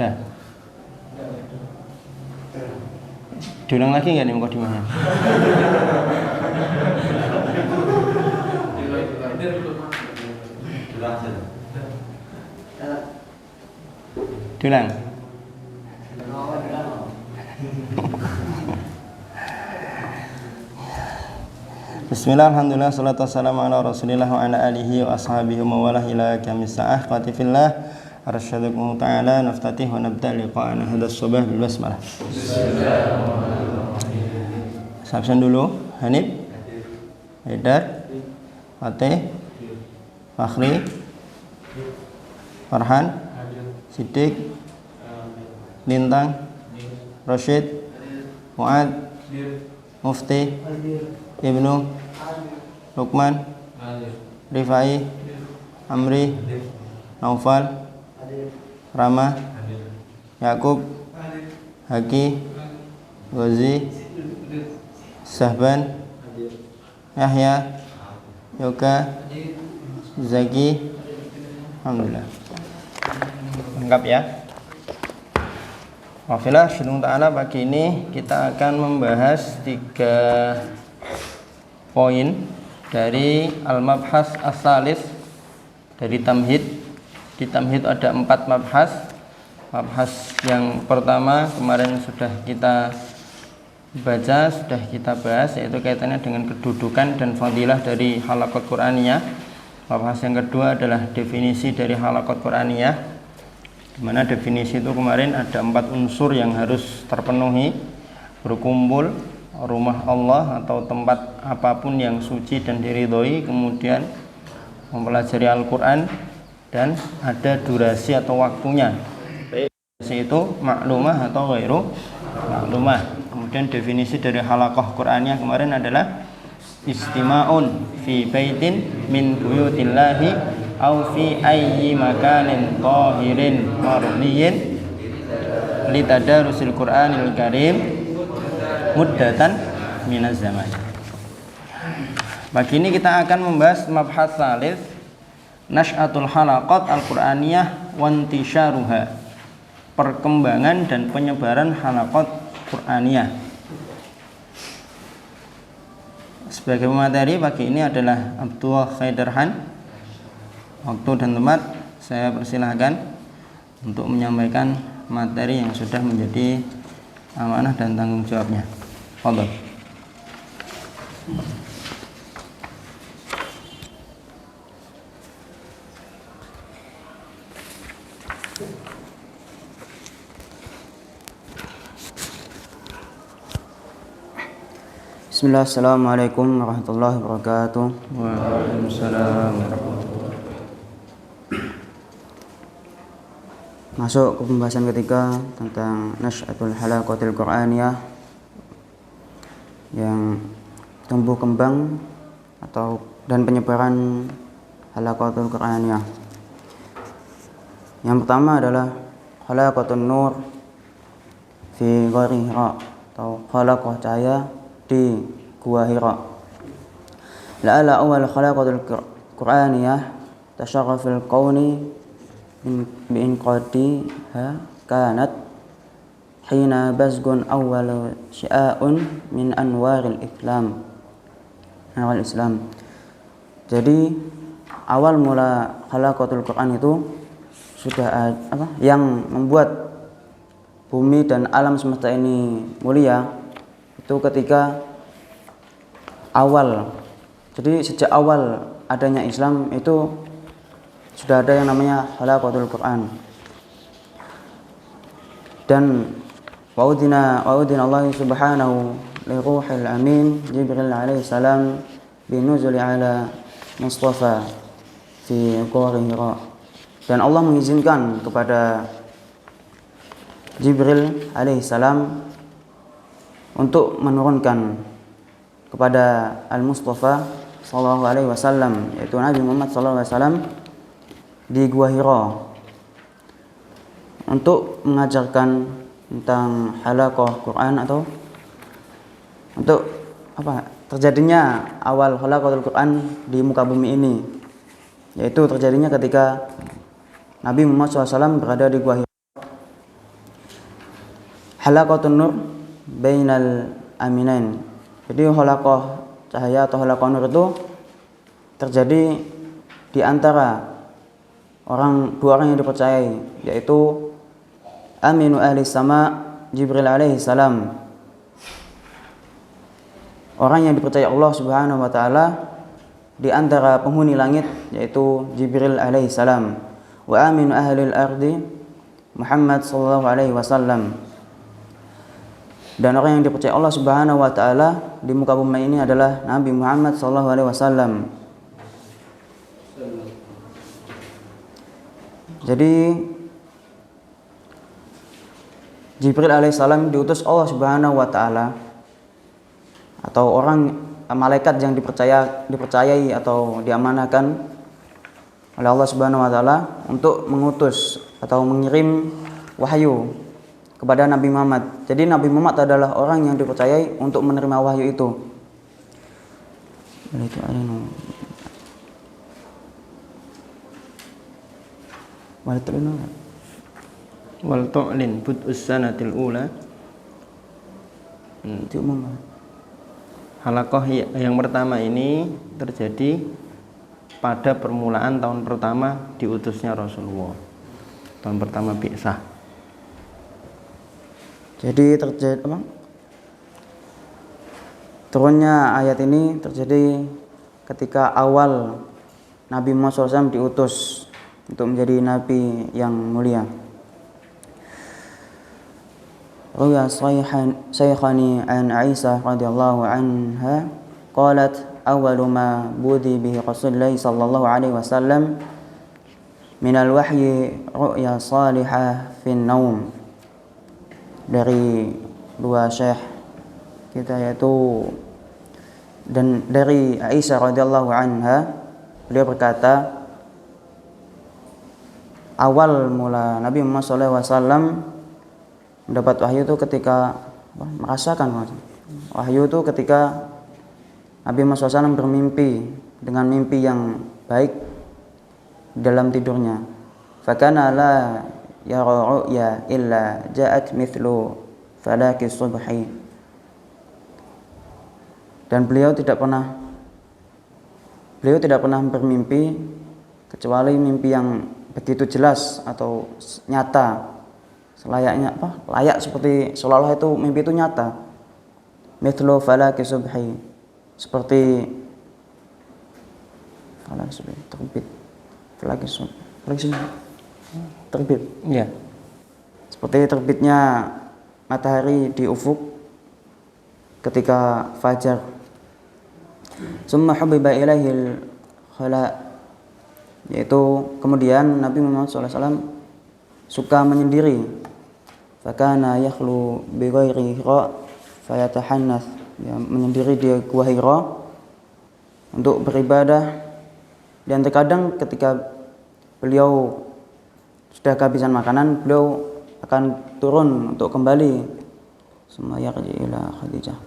Udah. Diulang lagi nggak nih mukadimahnya? Diulang. Bismillah, alhamdulillah, salatu wassalamu ala rasulillah wa ala alihi wa ashabihi wa mawalah ila kiamis sa'ah. Qatifillah arsyadukum ta'ala naftatih wa nabda liqa'ana hadas subah bil basmalah. Sabsan dulu. Hanif, Haidar, Fatih, Fakhri, Farhan, Siddiq, Lintang, Rashid, Mu'ad, Mufti, Ibnu, Lukman, Rifai, Amri, Naufal, Rama, Yakub, Haki, Ghazi, Sahban, Yahya, Yoga, Zaki. Alhamdulillah. Lengkap ya. Wafilah syukur ta'ala, pagi ini kita akan membahas 3 poin dari al-mabhas as-salis dari tamhid. Di tamhid ada 4 mabhas. Mabhas yang pertama kemarin sudah kita baca, sudah kita bahas, yaitu kaitannya dengan kedudukan dan fadilah dari halaqat Qur'aniyah. Mabhas yang kedua adalah definisi dari halaqat Qur'aniyah, di mana definisi itu kemarin ada 4 unsur yang harus terpenuhi: berkumpul, rumah Allah atau tempat apapun yang suci dan diridhoi, kemudian mempelajari Al-Quran, dan ada durasi atau waktunya. Durasi itu maklumah atau ghairu maklumah. Kemudian definisi dari halaqah Qur'aniyah kemarin adalah istima'un fi baitin min buyutillahi aw fi ayyi makanin tahirin mardiyin litadarusil Qur'anil Karim muddatan minaz zaman. Pagi ini kita akan membahas mabhas salis, nasy'atul halaqat al-Qur'aniyah wa intisyaruha, perkembangan dan penyebaran halaqat Qur'aniyah. Sebagai materi pagi ini adalah Abdullah Khaidarhan. Waktu dan tempat saya persilahkan untuk menyampaikan materi yang sudah menjadi amanah dan tanggung jawabnya. Fadhol. Bismillah, assalamualaikum warahmatullahi wabarakatuh. Waalaikumsalam. Masuk ke pembahasan ketiga tentang nasy'atul halaqatil Qur'aniyah, yang tumbuh kembang dan penyebaran halaqatul Qur'aniyah. Yang pertama adalah halaqatun nur fi ghari Hira, atau halaqah cahaya di Gua Hira. La'alla awal khalaqatul Qur'aniyah tasharrafil qawni bi'inqadiha kanat hina bazgun awal syi'a'un min anwaril Islam. Jadi awal mula khalaqatul Qur'an itu sudah yang membuat bumi dan alam semesta ini mulia itu ketika awal. Jadi sejak awal adanya Islam itu sudah ada yang namanya halaqatul Qur'an. Dan wa'udina Allah subhanahu li ruhil amin Jibril alaihi salam binuzuli ala Mustafa fi Ghari Hira. Dan Allah mengizinkan kepada Jibril alaihi salam untuk menurunkan kepada Al-Mustafa sallallahu alaihi wasallam, yaitu Nabi Muhammad sallallahu alaihi wasallam, di Gua Hira untuk mengajarkan tentang halaqah Quran, atau untuk terjadinya awal halaqatul Quran di muka bumi ini, yaitu terjadinya ketika Nabi Muhammad SAW berada di Gua Hira halaqatun nur bainal aminain. Jadi halaqah cahaya atau halaqah nur itu terjadi di antara dua orang yang dipercayai, yaitu aminu ahli sama Jibril alaihi salam, orang yang dipercaya Allah Subhanahu wa taala di antara penghuni langit, yaitu Jibril alaihi salam, wa aminu ahli al-ardi Muhammad sallallahu alaihi wasallam, dan orang yang dipercaya Allah Subhanahu wa taala di muka bumi ini adalah Nabi Muhammad sallallahu alaihi wasallam. Jadi Jibril alaihissalam diutus Allah Subhanahu wa taala, atau orang malaikat yang dipercayai atau diamanahkan oleh Allah Subhanahu wa taala untuk mengutus atau mengirim wahyu kepada Nabi Muhammad. Jadi Nabi Muhammad adalah orang yang dipercayai untuk menerima wahyu itu. Wal tu'lin bud'us sanatil ula. Halaqah yang pertama ini terjadi pada permulaan tahun pertama diutusnya Rasulullah, tahun pertama bi'tsah. Jadi terjadi turunnya ayat ini terjadi ketika awal Nabi Muhammad SAW diutus untuk menjadi nabi yang mulia. Ruya Saykhani an Aisyah radhiyallahu anha qalat awwalu ma budi bihi Rasulullah sallallahu alaihi wasallam min al-wahyi ru'ya salihah fi an-naum. Dari dua syekh kita, yaitu dan dari Aisyah radhiyallahu anha, beliau berkata, awal mula Nabi Muhammad SAW mendapat wahyu itu ketika merasakan wahyu itu ketika Nabi Muhammad SAW bermimpi dengan mimpi yang baik dalam tidurnya. Fakana la yara ru'ya illa ja'at mithlu falaki subhi. Dan beliau tidak pernah bermimpi kecuali mimpi yang begitu jelas atau nyata, layak seperti seolah-olah itu mimpi itu nyata. Mithlu falaki subhi, seperti falaki subhi, terbit, falaki subhi, terbit, ya, seperti terbitnya matahari di ufuk ketika fajar. Summa hubiba ilaihil khala, yaitu kemudian Nabi Muhammad SAW suka menyendiri. Fakana yakhlu bi ghairi Hira fayatahannath, ya, menyendiri di Gua Hira untuk beribadah. Dan terkadang ketika beliau sudah kehabisan makanan, beliau akan turun untuk kembali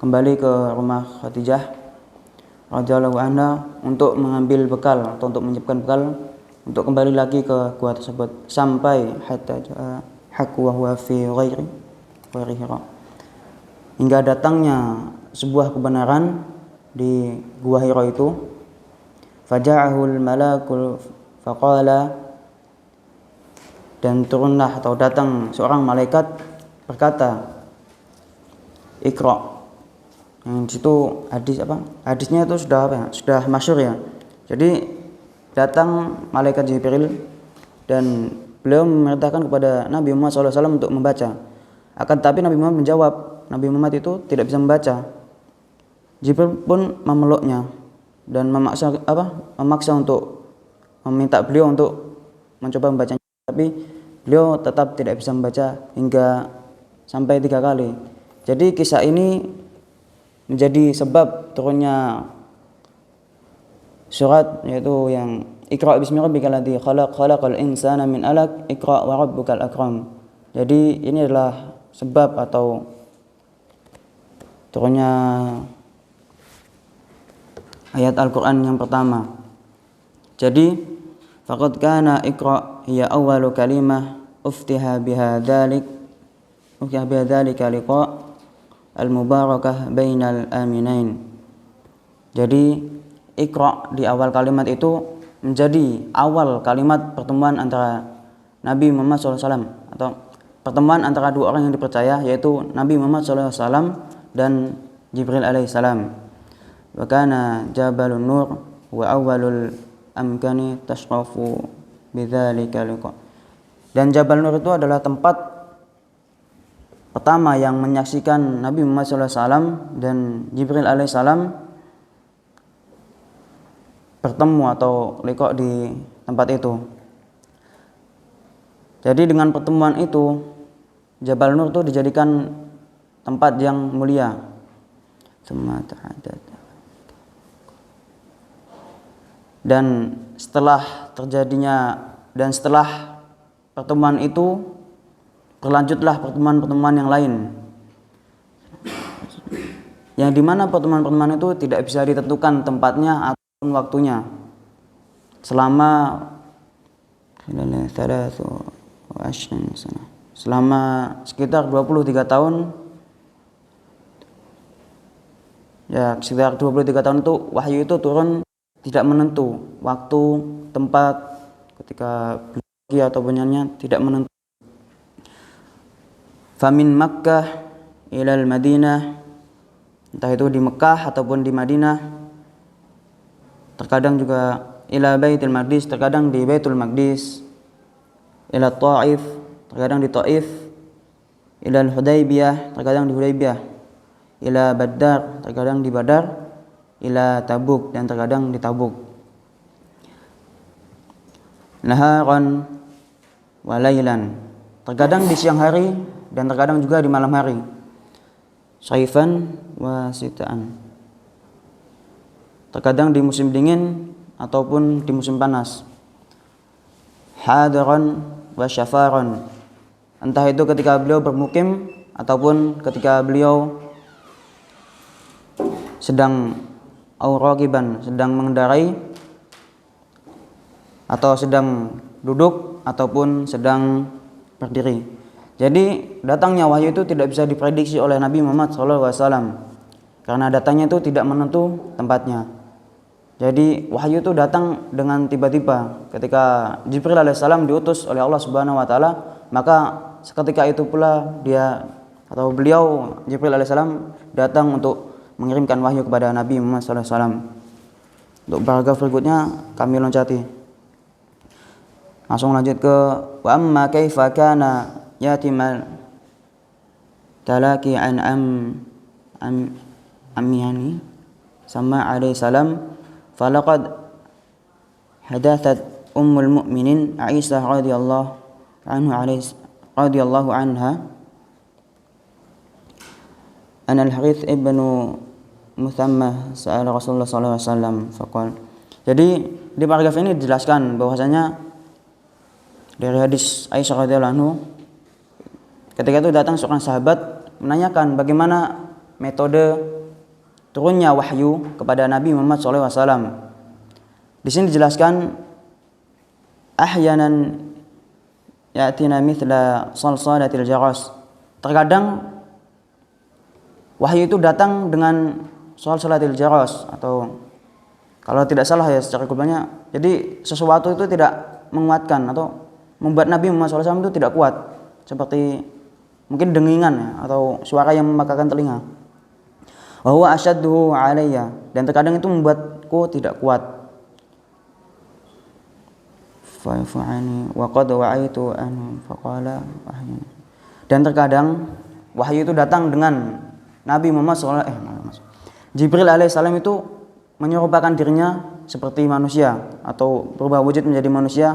kembali ke rumah Khadijah radhiyallahu anha untuk mengambil bekal atau untuk menyiapkan bekal untuk kembali lagi ke gua tersebut, sampai hatta haqqu wa huwa fi ghairi Hira, hingga datangnya sebuah kebenaran di Gua Hira itu. Faja'ahul malakul faqala, dan turunlah atau datang seorang malaikat berkata, Iqra. Yang di situ hadisnya itu sudah masyhur ya. Jadi datang malaikat Jibril dan beliau memerintahkan kepada Nabi Muhammad SAW untuk membaca. Akan tetapi Nabi Muhammad menjawab, Nabi Muhammad itu tidak bisa membaca. Jibril pun memeluknya dan memaksa untuk meminta beliau untuk mencoba membacanya, tapi beliau tetap tidak bisa membaca hingga sampai 3 kali. Jadi kisah ini menjadi sebab turunnya surat, yaitu yang Iqra bismi rabbikal ladzi khalaq, khalaqal insana min 'alaq, Iqra wa rabbukal akram. Jadi ini adalah sebab atau turunnya ayat Al-Qur'an yang pertama. Jadi faqad kana Iqra hiya awwalu kalimah uftiha biha dzalik bidzalika liqa al-mubarakah bainal aminain. Jadi Iqra di awal kalimat itu menjadi awal kalimat pertemuan antara Nabi Muhammad SAW, atau pertemuan antara dua orang yang dipercaya, yaitu Nabi Muhammad SAW dan Jibril alaihissalam. Wa kana Jabalun Nur wa awwalul amkani tashrafu bidzalika liqa. Dan Jabal Nur itu adalah tempat pertama yang menyaksikan Nabi Muhammad SAW dan Jibril alaihissalam bertemu atau liqa di tempat itu. Jadi dengan pertemuan itu Jabal Nur itu dijadikan tempat yang mulia. Dan setelah pertemuan itu berlanjutlah pertemuan-pertemuan yang lain, yang dimana pertemuan-pertemuan itu tidak bisa ditentukan tempatnya ataupun waktunya, selama sekitar 23 tahun. Ya, sekitar 23 tahun itu wahyu itu turun tidak menentu waktu, tempat, ketika pergi atau benarnya tidak menentu. Famin Makkah ilal Madinah, entah itu di Mekah ataupun di Madinah, terkadang juga ila Baitul Maqdis, terkadang di Baitul Maqdis, ila Taif, terkadang di Taif, ila Hudaybiyah, terkadang di Hudaybiyah, ila Badar, terkadang di Badar, ila Tabuk, dan terkadang di Tabuk. Naharan wa lailan, terkadang di siang hari dan terkadang juga di malam hari. Saifan wa sitaan, terkadang di musim dingin ataupun di musim panas. Hadiran wa syafaran, entah itu ketika beliau bermukim ataupun ketika beliau sedang auraqiban, sedang mengendarai, atau sedang duduk ataupun sedang berdiri. Jadi datangnya wahyu itu tidak bisa diprediksi oleh Nabi Muhammad SAW, karena datangnya itu tidak menentu tempatnya. Jadi wahyu itu datang dengan tiba-tiba. Ketika Jibril alaihissalam diutus oleh Allah Subhanahu wa taala, maka seketika itu pula beliau Jibril alaihissalam datang untuk mengirimkan wahyu kepada Nabi Muhammad SAW. Untuk paragraf berikutnya kami loncati. Langsung lanjut ke wa amma kaifa kana yatimal talaki an amyani sama alaihi salam, falaqad hadathat ummul mu'minin Aisyah radhiyallahu anha an al-Harith ibnu Muthammah sa'ala Rasulullah sallallahu alaihi wasallam faqala. Jadi di paragraf ini dijelaskan bahwasanya dari hadis Aisyah radhiyallahu anhu, ketika itu datang seorang sahabat menanyakan bagaimana metode turunnya wahyu kepada Nabi Muhammad SAW. Di sini dijelaskan ahyanan ya'tina mithla salsalatil jaras. Terkadang wahyu itu datang dengan salsalatil jaras, atau kalau tidak salah ya secara globalnya, jadi sesuatu itu tidak menguatkan atau membuat Nabi Muhammad SAW itu tidak kuat, seperti mungkin dengingan ya, atau suara yang memekakan telinga. Wa huwa ashadduhu alayya, dan terkadang itu membuatku tidak kuat. Fa'ani wa qad wa'aitu an faqala wahyu. Dan terkadang wahyu itu datang dengan Nabi Muhammad SAW, Jibril alaihissalam itu menyerupakan dirinya seperti manusia atau berubah wujud menjadi manusia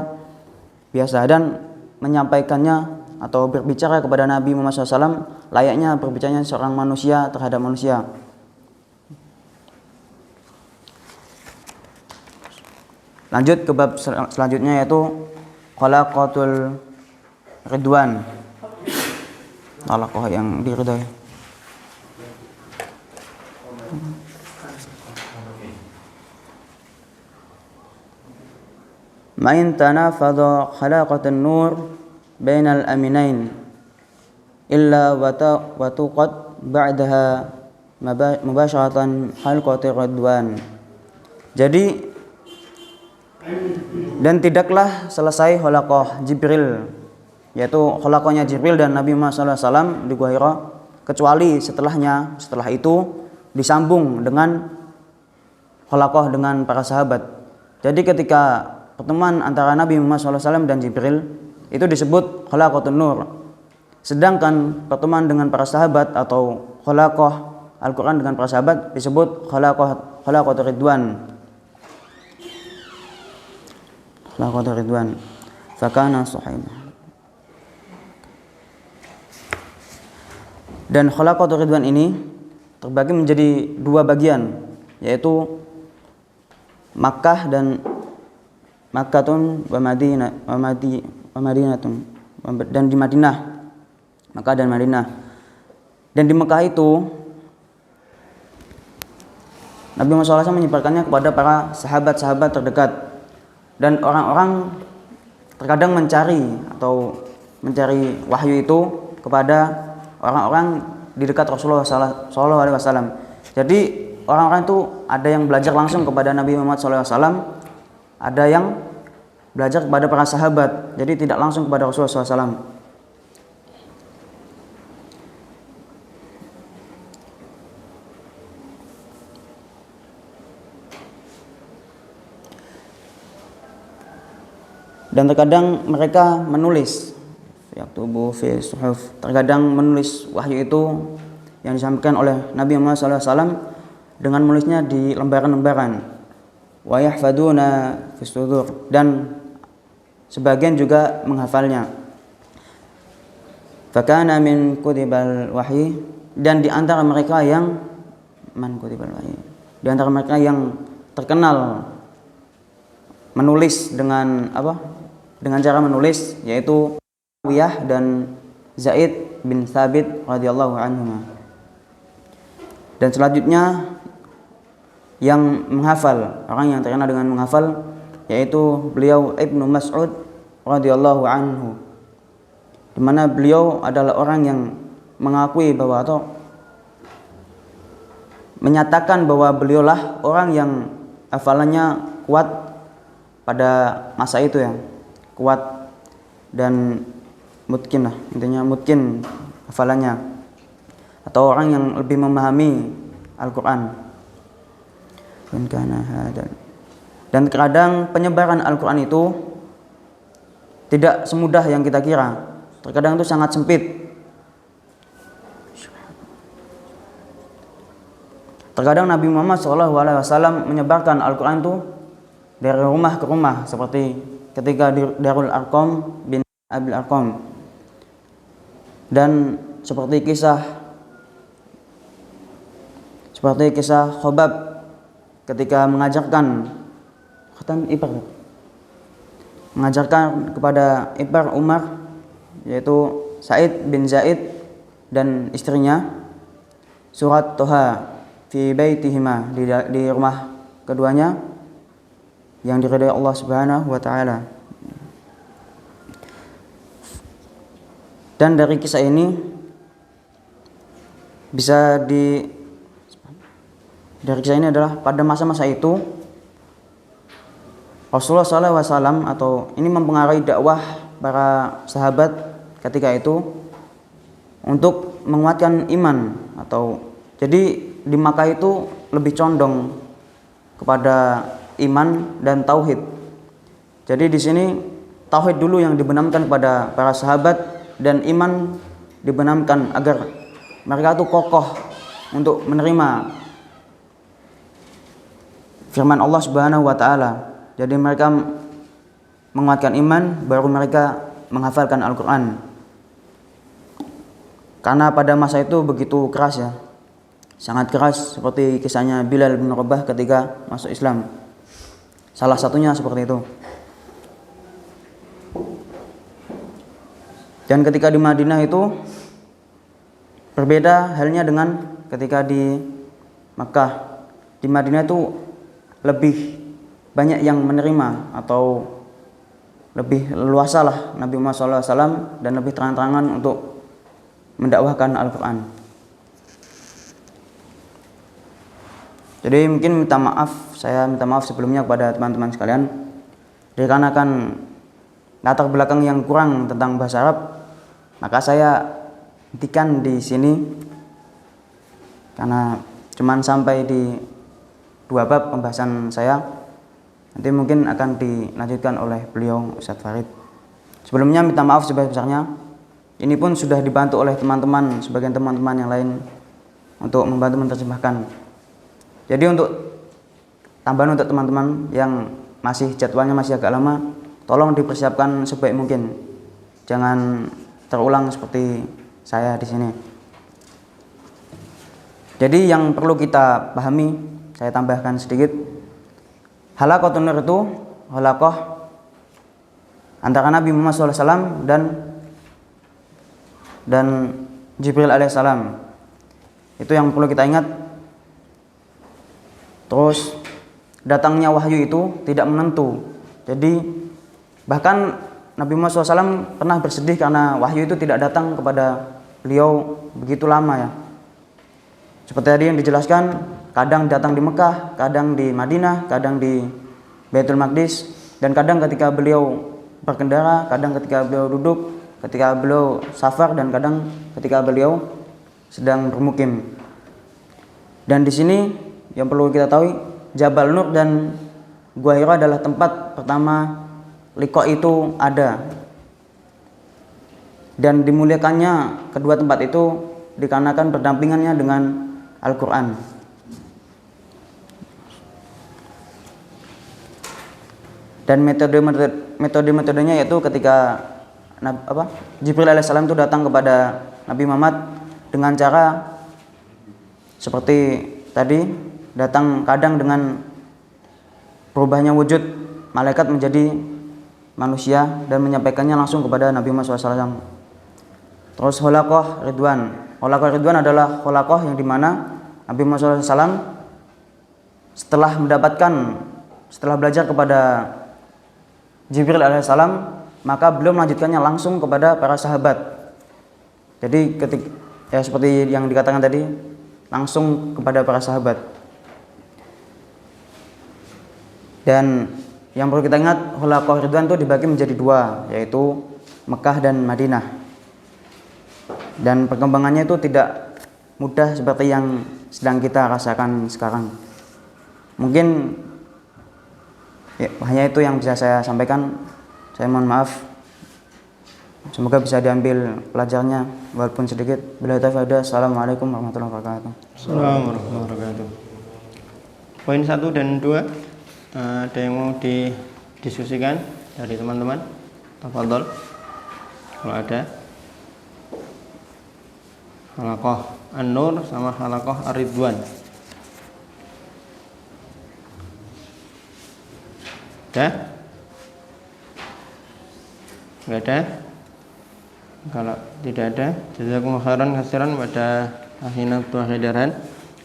biasa dan menyampaikannya atau berbicara kepada Nabi Muhammad SAW layaknya berbicaranya seorang manusia terhadap manusia. Lanjut ke bab selanjutnya, yaitu khalaqatul ridwan, khalaqah yang diridhai. Ma'in tanafadha khalaqatun nur bainal aminain illa wa tuqad ba'daha mubasharatan halqatir ridwan. Jadi dan tidaklah selesai khalaqah Jibril, yaitu khalaqahnya Jibril dan Nabi Muhammad SAW di Gua Hira, kecuali setelah itu disambung dengan khalaqah dengan para sahabat. Jadi ketika pertemuan antara Nabi Muhammad SAW dan Jibril itu disebut khalaqatun nur, sedangkan pertemuan dengan para sahabat atau khalaqah Al-Quran dengan para sahabat disebut khalaqatur ridwan. Khalaqatur ridwan fakana suhaimah. Dan khalaqatur ridwan ini terbagi menjadi dua bagian, yaitu Makkah dan Makkatun wa Madinatun, dan di Madinah, Makkah dan Madinah. Dan di Mekah itu Nabi Muhammad SAW menyebarkannya kepada para sahabat-sahabat terdekat, dan orang-orang terkadang mencari wahyu itu kepada orang-orang di dekat Rasulullah SAW. Jadi orang-orang itu ada yang belajar langsung kepada Nabi Muhammad SAW, ada yang belajar kepada para sahabat, jadi tidak langsung kepada Rasulullah SAW. Dan terkadang mereka menulis, yaktubu fi suhuf, terkadang menulis wahyu itu yang disampaikan oleh Nabi Muhammad SAW dengan menulisnya di lembaran-lembaran. Wa yahfaduna fi sudur, dan sebagian juga menghafalnya. Fakana min kutibal wahyi, dan di antara mereka yang di antara mereka yang terkenal menulis dengan cara menulis, yaitu Muawiyah dan Zaid bin Thabit radhiyallahu anhuma. Dan selanjutnya yang menghafal, orang yang terkenal dengan menghafal, yaitu beliau Ibnu Mas'ud radhiyallahu anhu, di mana beliau adalah orang yang mengakui bahwa atau menyatakan bahwa beliaulah orang yang hafalannya kuat pada masa itu, ya, kuat dan mungkin lah, intinya mungkin hafalannya, atau orang yang lebih memahami Al-Quran. Dan terkadang penyebaran Al-Quran itu tidak semudah yang kita kira, terkadang itu sangat sempit. Terkadang Nabi Muhammad SAW menyebarkan Al-Quran itu dari rumah ke rumah, seperti ketika di Darul Arqam bin Abil Arqam, dan seperti kisah Khobab ketika mengajarkan kepada ipar Umar, yaitu Sa'id bin Zaid dan istrinya, surat Toha fi baitihima, di rumah keduanya yang diridai Allah Subhanahu wa taala. Dan dari kisah ini adalah pada masa-masa itu Rasulullah SAW atau ini mempengaruhi dakwah para sahabat ketika itu untuk menguatkan iman, atau jadi di Makkah itu lebih condong kepada iman dan tauhid. Jadi di sini tauhid dulu yang dibenamkan kepada para sahabat, dan iman dibenamkan agar mereka itu kokoh untuk menerima firman Allah Subhanahu wa taala. Jadi mereka menguatkan iman, baru mereka menghafalkan Al-Quran. Karena pada masa itu begitu keras, ya, sangat keras, seperti kisahnya Bilal bin Rabah ketika masuk Islam. Salah satunya seperti itu. Dan ketika di Madinah itu berbeda halnya dengan ketika di Makkah. Di Madinah itu lebih banyak yang menerima, atau lebih leluasa lah Nabi Muhammad SAW, dan lebih terang-terangan untuk mendakwahkan Al-Quran. Jadi mungkin saya minta maaf sebelumnya kepada teman-teman sekalian, dikarenakan latar belakang yang kurang tentang bahasa Arab, maka saya hentikan di sini karena cuman sampai di 2 bab pembahasan saya. Nanti mungkin akan dilanjutkan oleh beliau Ustadz Farid. Sebelumnya minta maaf sebesar-besarnya. Ini pun sudah dibantu oleh teman-teman, sebagian teman-teman yang lain untuk membantu menerjemahkan. Jadi untuk tambahan untuk teman-teman yang jadwalnya masih agak lama, tolong dipersiapkan sebaik mungkin. Jangan terulang seperti saya di sini. Jadi yang perlu kita pahami, saya tambahkan sedikit. Halaqatun nur itu halaqah antara Nabi Muhammad SAW dan Jibril alaihissalam. Itu yang perlu kita ingat. Terus datangnya wahyu itu tidak menentu. Jadi bahkan Nabi Muhammad SAW pernah bersedih karena wahyu itu tidak datang kepada beliau begitu lama ya. Seperti tadi yang dijelaskan, kadang datang di Mekah, kadang di Madinah, kadang di Baitul Maqdis, dan kadang ketika beliau berkendara, kadang ketika beliau duduk, ketika beliau safar, dan kadang ketika beliau sedang bermukim. Dan di sini yang perlu kita tahu, Jabal Nur dan Gua Hira adalah tempat pertama liqa itu ada. Dan dimuliakannya kedua tempat itu dikarenakan berdampingannya dengan Al-Quran. Dan metodenya yaitu ketika Jibril alaihissalam itu datang kepada Nabi Muhammad dengan cara seperti tadi, datang kadang dengan berubahnya wujud malaikat menjadi manusia dan menyampaikannya langsung kepada Nabi Muhammad SAW. Terus Khalaqah Ridwan. Khalaqah Ridwan adalah khalaqah yang dimana Nabi Muhammad SAW setelah belajar kepada Jibril alaihissalam, maka beliau melanjutkannya langsung kepada para sahabat. Jadi seperti yang dikatakan tadi, langsung kepada para sahabat. Dan yang perlu kita ingat, Khalaqah Ridwan itu dibagi menjadi 2, yaitu Mekah dan Madinah. Dan perkembangannya itu tidak mudah seperti yang sedang kita rasakan sekarang. Mungkin hanya itu yang bisa saya sampaikan. Saya mohon maaf. Semoga bisa diambil pelajarnya walaupun sedikit. Bila taufiq. Assalamualaikum warahmatullahi wabarakatuh. Assalamualaikum warahmatullahi wabarakatuh. Poin 1 dan 2 ada yang mau didiskusikan dari teman-teman? Tafadhol. Kalau ada. Halaqah An-Nur sama Halaqah Ar-Ridwan. Ada? Enggak ada? Kalau tidak ada, jazakumullahu khairan katsiran pada Ahina Abdul Haidaran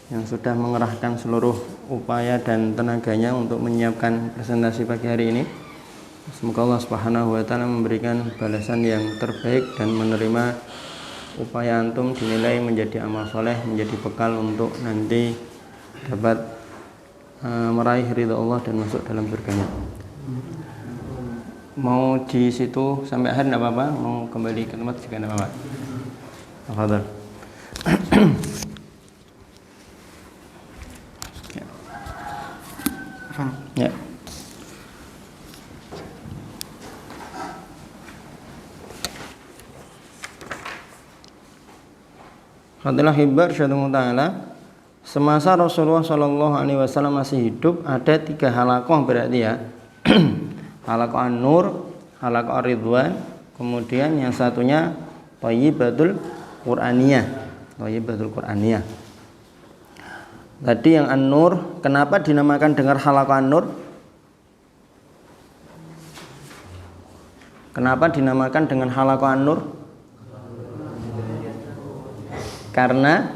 yang sudah mengerahkan seluruh upaya dan tenaganya untuk menyiapkan presentasi pagi hari ini. Semoga Allah Subhanahu wa taala memberikan balasan yang terbaik dan menerima upaya antum dinilai menjadi amal soleh, menjadi bekal untuk nanti dapat meraih ridha Allah dan masuk dalam surganya. Mau di situ sampai akhir tidak apa-apa, mau kembali ke tempat juga tidak apa-apa. Tafadhol. Ya. Fadilah hibar syadung ta'ala, semasa Rasulullah SAW masih hidup ada 3 halaqah berarti ya. Halaqah An-Nur, Halaqah Ar-Ridwan, kemudian yang satunya Thayyibatul Qur'aniyah. Thayyibatul Qur'aniyah. Tadi yang An-Nur, kenapa dinamakan dengan Halaqah An-Nur? Kenapa dinamakan dengan Halaqah An-Nur? Karena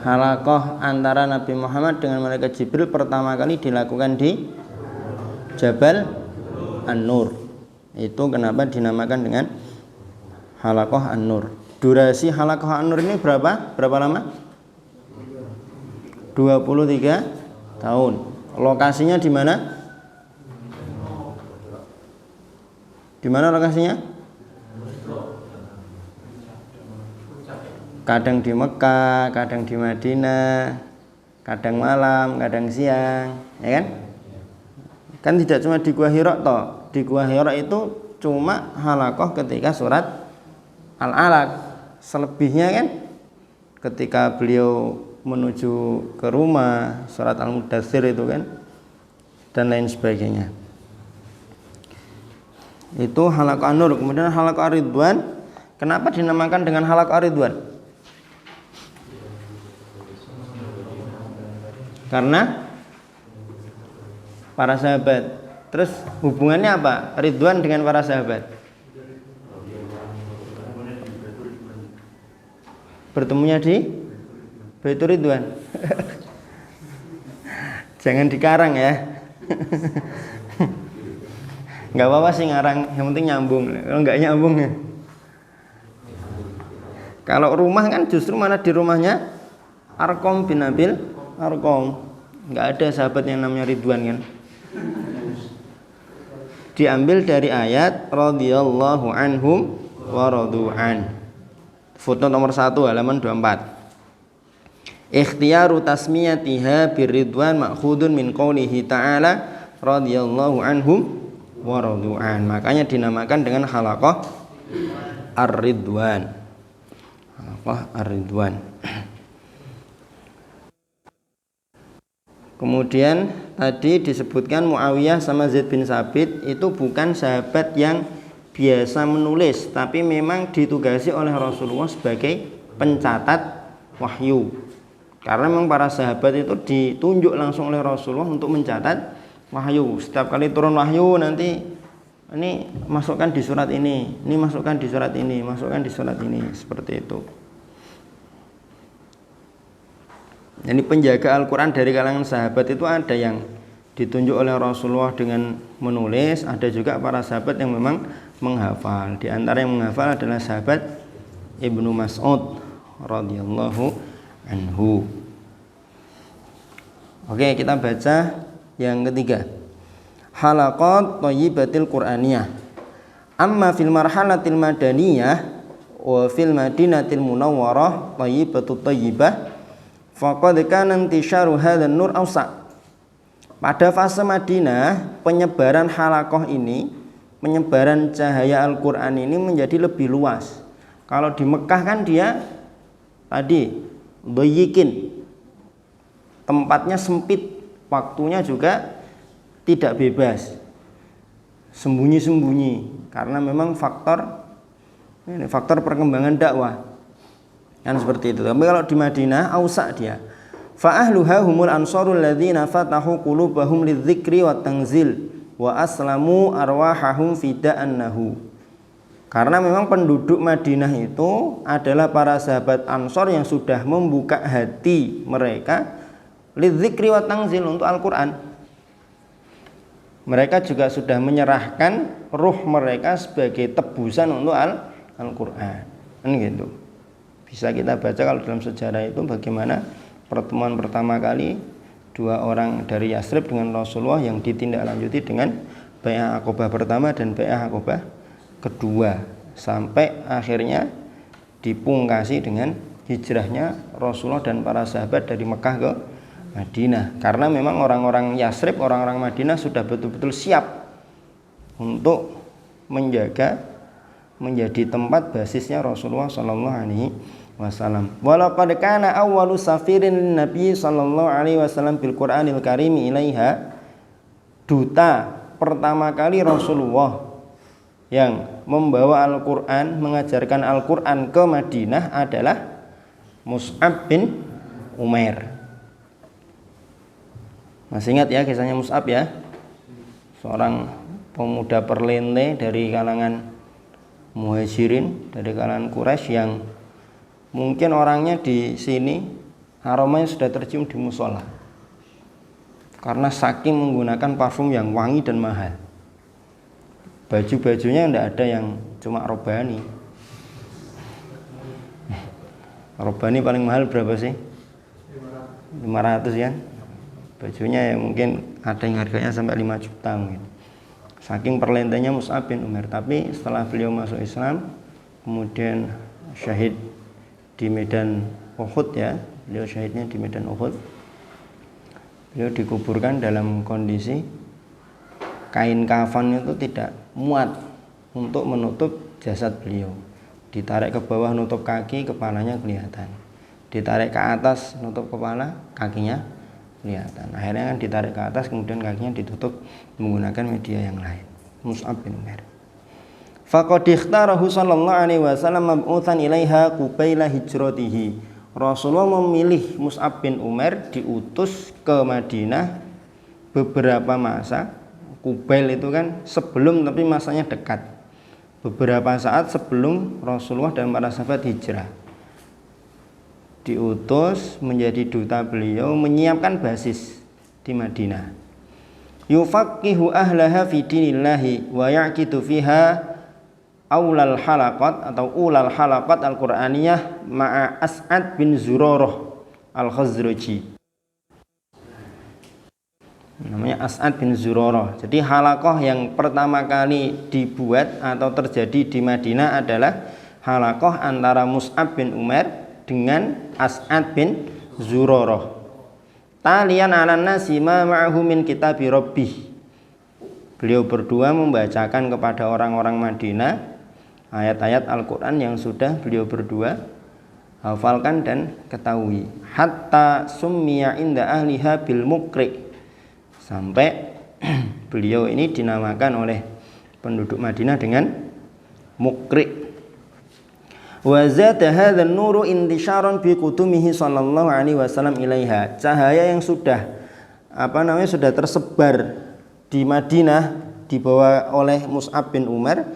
halaqah antara Nabi Muhammad dengan malaikat Jibril pertama kali dilakukan di Jabal An-Nur. Itu kenapa dinamakan dengan Halaqah An-Nur. Durasi halaqah An-Nur ini berapa? Berapa lama? 23 tahun. Lokasinya di mana? Di mana lokasinya? Kadang di Mekah, kadang di Madinah, kadang malam, kadang siang, ya kan? Kan tidak cuma di Gua Hira toh. Di Gua Hira itu cuma halaqah ketika surat Al-Alaq. Selebihnya kan ketika beliau menuju ke rumah, surat Al-Mudaththir itu kan, dan lain sebagainya. Itu halaqah An-Nur. Kemudian halaqah Ar-Ridwan, kenapa dinamakan dengan halaqah Ar-Ridwan? Karena para sahabat. Terus hubungannya apa? Ridwan dengan para sahabat. Bertemunya di Baitur Ridwan. Jangan dikarang ya. Nggak apa-apa sih ngarang, yang penting nyambung. Kalau nggak nyambung ya. Kalau rumah kan justru mana di rumahnya Arqam bin Abil Arqam. Nggak ada sahabat yang namanya Ridwan kan. Diambil dari ayat radhiyallahu anhum wa radu'an. Footnote nomor 1 halaman 24. Ikhtiyaru tasmiyatiha birridwan ma'khudun min qoulihi ta'ala radhiyallahu anhum wa radu'an. Makanya dinamakan dengan halaqah Ar-Ridwan. Halaqah Ar-Ridwan. Kemudian tadi disebutkan Muawiyah sama Zaid bin Sabit itu bukan sahabat yang biasa menulis, tapi memang ditugasi oleh Rasulullah sebagai pencatat wahyu. Karena memang para sahabat itu ditunjuk langsung oleh Rasulullah untuk mencatat wahyu. Setiap kali turun wahyu nanti ini masukkan di surat ini masukkan di surat ini, masukkan di surat ini, seperti itu. Jadi penjaga Al-Quran dari kalangan sahabat itu ada yang ditunjuk oleh Rasulullah dengan menulis, ada juga para sahabat yang memang menghafal. Di antara yang menghafal adalah sahabat Ibnu Mas'ud radhiyallahu anhu. Oke, kita baca yang ketiga. Halaqat thayyibatil Qur'aniyah. Amma fil marhalatil madaniyah wa fil madinatil munawwarah thayyibatut thayyibah faqad kana intisharu hadzal nur awsa. Pada fase Madinah, penyebaran halaqah ini, penyebaran cahaya Al-Qur'an ini menjadi lebih luas. Kalau di Mekah kan dia tadi doyikin, tempatnya sempit, waktunya juga tidak bebas, sembunyi-sembunyi, karena memang faktor perkembangan dakwah. Kan seperti itu. Tapi kalau di Madinah ausa dia. Fa ahluha humul ansarul ladzina fatahu qulubahum lidzikri wat tanzil wa aslamu arwahahum fida'annahu. Karena memang penduduk Madinah itu adalah para sahabat Ansor yang sudah membuka hati mereka lidzikri wat tanzil, untuk Al-Qur'an. Mereka juga sudah menyerahkan ruh mereka sebagai tebusan untuk Al-Qur'an. Kan gitu. Bisa kita baca kalau dalam sejarah itu bagaimana pertemuan pertama kali dua orang dari Yasrib dengan Rasulullah yang ditindaklanjuti dengan Bai'ah Aqabah pertama dan Bai'ah Aqabah kedua, sampai akhirnya dipungkasi dengan hijrahnya Rasulullah dan para sahabat dari Mekah ke Madinah. Karena memang orang-orang Yasrib, orang-orang Madinah sudah betul-betul siap untuk menjadi tempat basisnya Rasulullah sallallahu alaihi wasallam. Walaqad kana awwalu safirin Nabi sallallahu alaihi wasallam bil Qur'anil Karim ilaiha. Duta pertama kali Rasulullah yang membawa Al-Qur'an, mengajarkan Al-Qur'an ke Madinah adalah Mus'ab bin Umair. Masih ingat ya kisahnya Mus'ab ya? Seorang pemuda perlente dari kalangan Muhajirin, dari kalangan Quraisy yang mungkin orangnya di sini aromanya sudah tercium di musola karena saking menggunakan parfum yang wangi dan mahal. Baju-bajunya tidak ada yang cuma robani, Robani paling mahal berapa sih? 500 ya. Bajunya ya mungkin ada yang harganya sampai 5 juta mungkin. Saking perlentenya Mus'ab bin Umair. Tapi setelah beliau masuk Islam, kemudian syahid di medan Uhud ya, beliau syahidnya di medan Uhud. Beliau dikuburkan dalam kondisi kain kafan itu tidak muat untuk menutup jasad beliau. Ditarik ke bawah nutup kaki, kepalanya kelihatan. Ditarik ke atas nutup kepala, kakinya kelihatan. Akhirnya kan ditarik ke atas, kemudian kakinya ditutup menggunakan media yang lain. Mus'ab bin Umair. Faqad ikhtarahu sallallahu alaihi wasallam mab'utsan ilaiha qubaila hijratihi. Rasulullah memilih Mus'ab bin Umair diutus ke Madinah beberapa masa. Qubail itu kan sebelum, tapi masanya dekat. Beberapa saat sebelum Rasulullah dan para sahabat hijrah. Diutus menjadi duta beliau, menyiapkan basis di Madinah. Yufaqihu ahlaha fi dinillahi wa yaqitu fiha ulal halaqat al-Qur'aniyah ma'a As'ad bin Zurarah al-Khazraji. Namanya As'ad bin Zurarah. Jadi halaqah yang pertama kali dibuat atau terjadi di Madinah adalah halaqah antara Mus'ab bin Umair dengan As'ad bin Zurarah. Talian 'alan nasi ma ma'ahu min kitabi rabbih. Beliau berdua membacakan kepada orang-orang Madinah ayat-ayat Al-Qur'an yang sudah beliau berdua hafalkan dan ketahui. Hatta summiya inda ahliha bil muqri. Sampai beliau ini dinamakan oleh penduduk Madinah dengan muqri. Wa zata hadzal nuru intisharan bi qudumihi sallallahu alaihi wasallam ilaiha. Cahaya yang sudah sudah tersebar di Madinah dibawa oleh Mus'ab bin Umair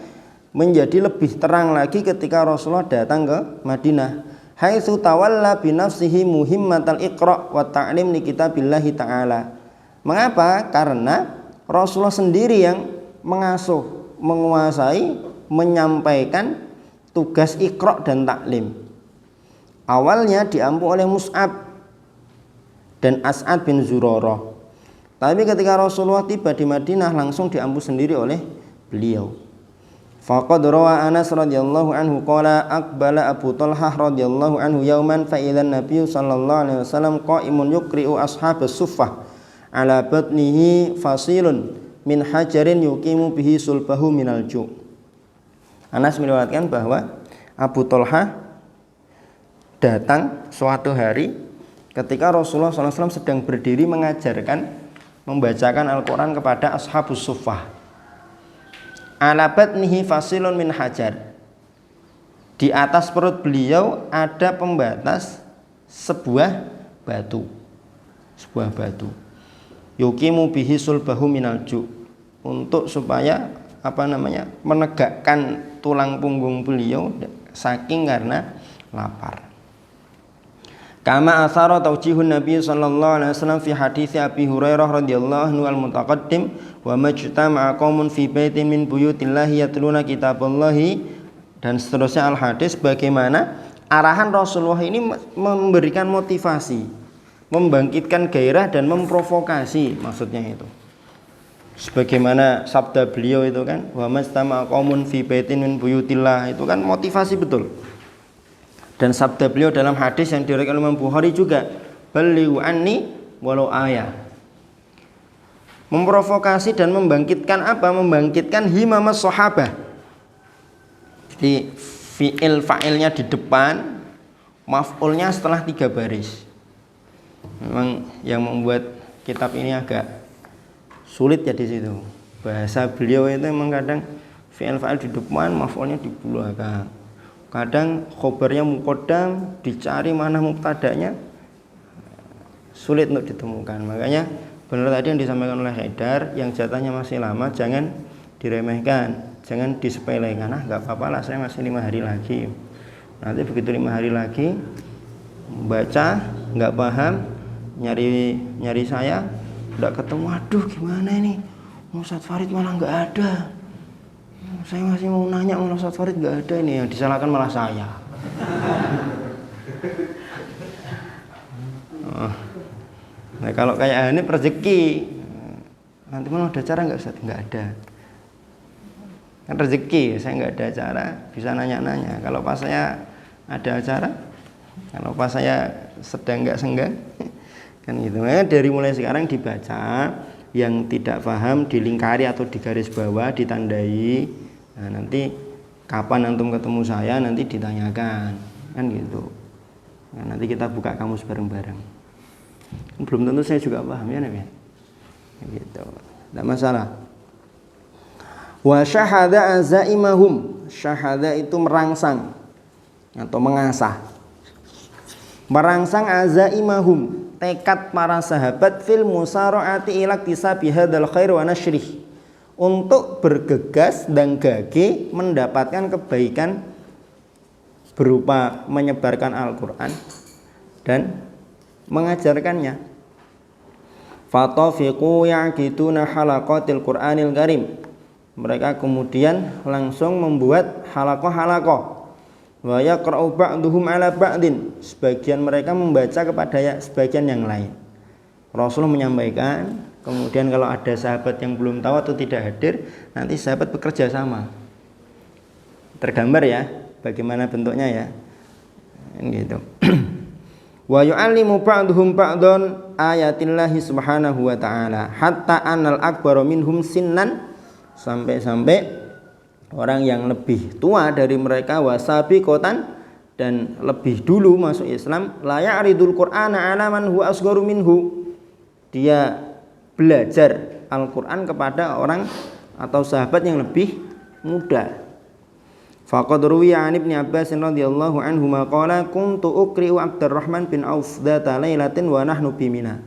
menjadi lebih terang lagi ketika Rasulullah datang ke Madinah. Haitsu tawalla bi nafsihi muhimmatal iqra wa ta'lim li kitabillahi ta'ala. Mengapa? Karena Rasulullah sendiri yang mengasuh, menguasai, menyampaikan tugas iqra dan taklim. Awalnya diampu oleh Mus'ab dan As'ad bin Zurarah. Tapi ketika Rasulullah tiba di Madinah langsung diampu sendiri oleh beliau. Faqad rawa Anas radhiyallahu anhu qala aqbala Abu Talhah radhiyallahu anhu yauman fa idzan Nabiy sallallahu alaihi wasallam qa'imun yuqri'u ashabas suffah ala batnihi fasilun min hajarin yuqimu bihi sulbahu minal ju'. Anas meriwayatkan bahwa Abu Talhah datang suatu hari ketika Rasulullah SAW sedang berdiri mengajarkan, membacakan Al-Quran kepada ashabus suffah. Ala batnihi fasilun min hajar. Di atas perut beliau ada pembatas sebuah batu. Yuqimu bihi sulbahu minal ju'. Untuk supaya menegakkan tulang punggung beliau saking karena lapar. Kama asara taujihun Nabi sallallahu alaihi wasallam fi hadits Abi Hurairah radhiyallahu anhu al-mutaqaddim wa majtama'a qaumun fi baitin min buyutillahi yatluna kitaballahi, dan seterusnya al-hadis, bagaimana arahan Rasulullah ini memberikan motivasi, membangkitkan gairah dan memprovokasi, maksudnya itu. Sebagaimana sabda beliau itu kan, wa majtama'a qaumun fi baitin min buyutillah, itu kan motivasi betul. Dan sabda beliau dalam hadis yang diriwayatkan oleh Imam Bukhari juga, balighu anni walau ayah. Memprovokasi dan membangkitkan apa? Membangkitkan himamas sahabah. Jadi fi'il fa'ilnya di depan, maf'ulnya setelah 3 baris. Memang yang membuat kitab ini agak sulit ya di situ. Bahasa beliau itu memang kadang fi'il fa'il di depan, maf'ulnya di belakang. Kadang khobarnya muqaddam, dicari mana mubtada'nya sulit untuk ditemukan. Makanya benar tadi yang disampaikan oleh Haidar, yang jatahnya masih lama jangan diremehkan, jangan disepelekan. Enggak apa-apa lah, saya masih 5 hari lagi. Nanti begitu 5 hari lagi baca enggak paham, nyari saya enggak ketemu, aduh gimana ini, Ustadz Farid malah enggak ada. Saya masih mau nanya, Ustadz Farid nggak ada, ini yang disalahkan malah saya. Oh. Nah kalau kayak Hanif rezeki, nanti mana ada cara nggak Ustaz? Nggak ada. Kan rezeki, saya nggak ada acara, bisa nanya-nanya. Kalau pas saya ada acara, kalau pas saya sedang nggak senggang, kan gitu. Dari mulai sekarang dibaca, yang tidak paham dilingkari atau digaris bawah, ditandai. Nah, nanti kapan antum ketemu saya nanti ditanyakan, kan gitu. Nah, nanti kita buka kamus bareng-bareng. Belum tentu saya juga paham ya, Nabi. Gitu. Tidak masalah. Wa syahada azaimahum, syahada itu merangsang atau mengasah, merangsang azaimahum, tekad para sahabat fil musara'ati ila iktisabi hadzal khair wa nashrih, untuk bergegas dan gagih mendapatkan kebaikan berupa menyebarkan Al-Qur'an dan mengajarkannya. Fatafiqu ya'qiduna halaqatil Qur'anil Karim, mereka kemudian langsung membuat halakoh-halakoh. Wa yaqra'u ba'duhum 'ala ba'din, sebagian mereka membaca kepada sebagian yang lain. Rasulullah menyampaikan, kemudian kalau ada sahabat yang belum tahu atau tidak hadir, nanti sahabat bekerja sama. Tergambar ya, bagaimana bentuknya ya. Gitu. Wa yu'allimu ba'duhum ba'dun ayatillahi subhanahu wa ta'ala hatta anal akbaru minhum sinnan, sampai-sampai orang yang lebih tua dari mereka wasabiqotan, dan lebih dulu masuk Islam, la ya'ridul Qur'ana 'ala man huwa asgharu minhu, dia belajar Al-Qur'an kepada orang atau sahabat yang lebih muda. Faqad ruwiya 'an Ibnu Abbas radhiyallahu anhu maqala kuntu uqri'u Abdurrahman bin Auf dzata lailatin wa nahnu bimina,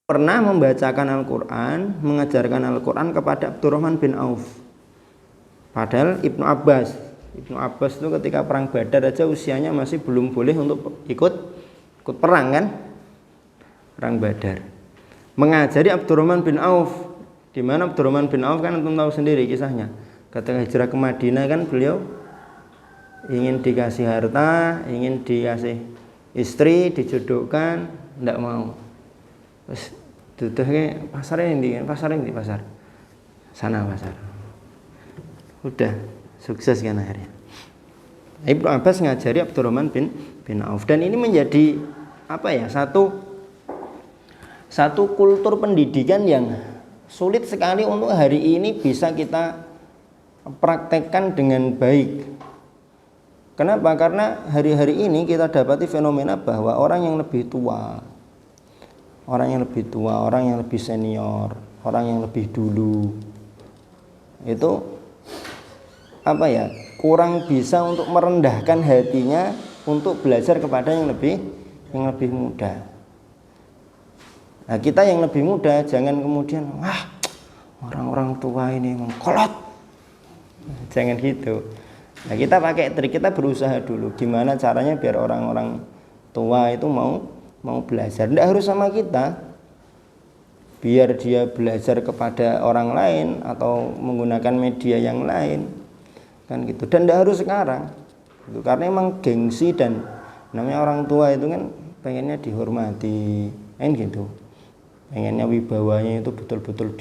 pernah membacakan Al-Quran, mengajarkan Al-Quran kepada Abdurrahman bin Auf. Padahal Ibnu Abbas itu ketika perang Badar aja usianya masih belum boleh untuk ikut perang kan, perang Badar. Mengajari Abdurrahman bin Auf, di mana Abdurrahman bin Auf kan antum tahu sendiri kisahnya. Ketika hijrah ke Madinah kan beliau ingin dikasih harta, ingin dikasih istri, dijodohkan, tidak mau. Terus duduh ke pasar sana pasar, udah sukses kan akhirnya. Ibnu Abbas ngajari Abdurrahman bin Auf, dan ini menjadi apa ya, satu kultur pendidikan yang sulit sekali untuk hari ini bisa kita praktekkan dengan baik. Kenapa? Karena hari-hari ini kita dapati fenomena bahwa orang yang lebih tua, orang yang lebih senior, orang yang lebih dulu, itu apa ya, kurang bisa untuk merendahkan hatinya untuk belajar kepada yang lebih muda. Nah, kita yang lebih muda jangan kemudian orang-orang tua ini mengkolot, jangan gitu. Nah, kita pakai trik, kita berusaha dulu gimana caranya biar orang-orang tua itu mau belajar. Tidak harus sama kita, biar dia belajar kepada orang lain atau menggunakan media yang lain, kan gitu. Dan tidak harus sekarang gitu, karena emang gengsi, dan namanya orang tua itu kan pengennya dihormati, kan gitu, pengennya wibawanya itu betul-betul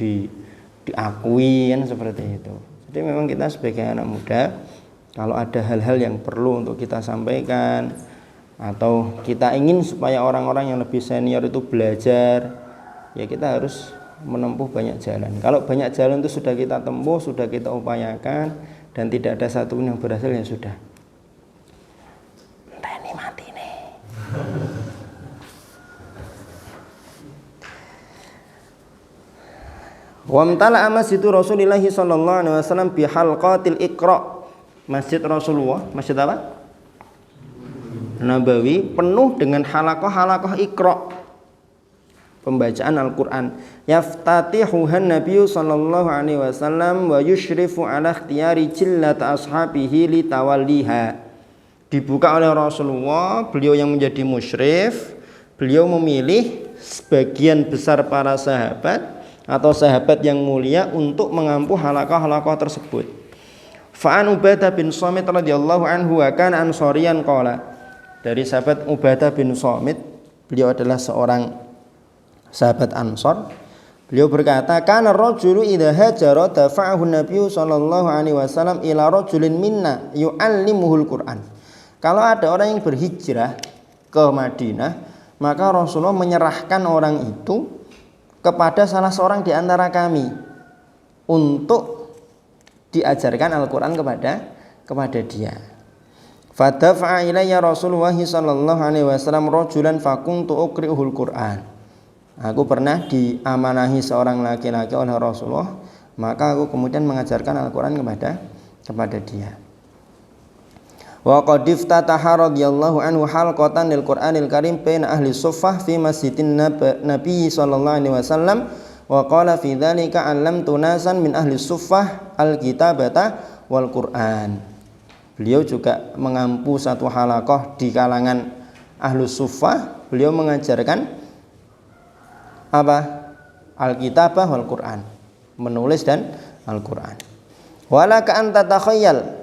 diakui, kan seperti itu. Jadi memang kita sebagai anak muda, kalau ada hal-hal yang perlu untuk kita sampaikan, atau kita ingin supaya orang-orang yang lebih senior itu belajar, ya kita harus menempuh banyak jalan. Kalau banyak jalan itu sudah kita tempuh, sudah kita upayakan, dan tidak ada satupun yang berhasil, ya sudah, entah ini mati nih. Wa amtala masjidu Rasulillah sallallahu alaihi wasallam bi halqatil Iqra. Masjid Rasulullah, masjid apa? Nabawi penuh dengan halakoh Iqra, pembacaan Al-Quran. Yaftatihuhan Nabi sallallahu alaihi wasallam wa yushrifu ala ikhtiyari jillata ashabihi li tawalliha. Dibuka oleh Rasulullah, beliau yang menjadi musyrif, beliau memilih sebagian besar para sahabat atau sahabat yang mulia untuk mengampu halakoh tersebut. Fa'an Ubadah bin Samit radhiyallahu anhu wa kana ansoriyan qala, dari sahabat Ubadah bin Samit. Beliau adalah seorang sahabat Ansor. Beliau berkata, kana rajulu idza hajara dafa'ahu Nabi sallallahu alaihi wasallam ila rajulin minna yu'allimuhul Qur'an. Kalau ada orang yang berhijrah ke Madinah, maka Rasulullah menyerahkan orang itu kepada salah seorang di antara kami untuk diajarkan Al-Qur'an kepada dia. Fadafa'a ilayya Rasulullah sallallahu alaihi wasallam rajulan fakuntu uqri'uhul Qur'an. Aku pernah diamanahi seorang laki-laki oleh Rasulullah, maka aku kemudian mengajarkan Al-Qur'an kepada dia. Wa qad iftataha radhiyallahu anhu halqatan lil Qur'anil Karim baina ahli suffah fi masjidin Nabi sallallahu alaihi wasallam wa qala fi dzalika 'allamtu nasan min ahli suffah al-kitabata wal Qur'an. Beliau juga mengampu satu halaqah di kalangan ahlus suffah. Beliau mengajarkan apa? Al-kitabah wal Qur'an, menulis dan Al-Qur'an. Wala ka anta takhayyal.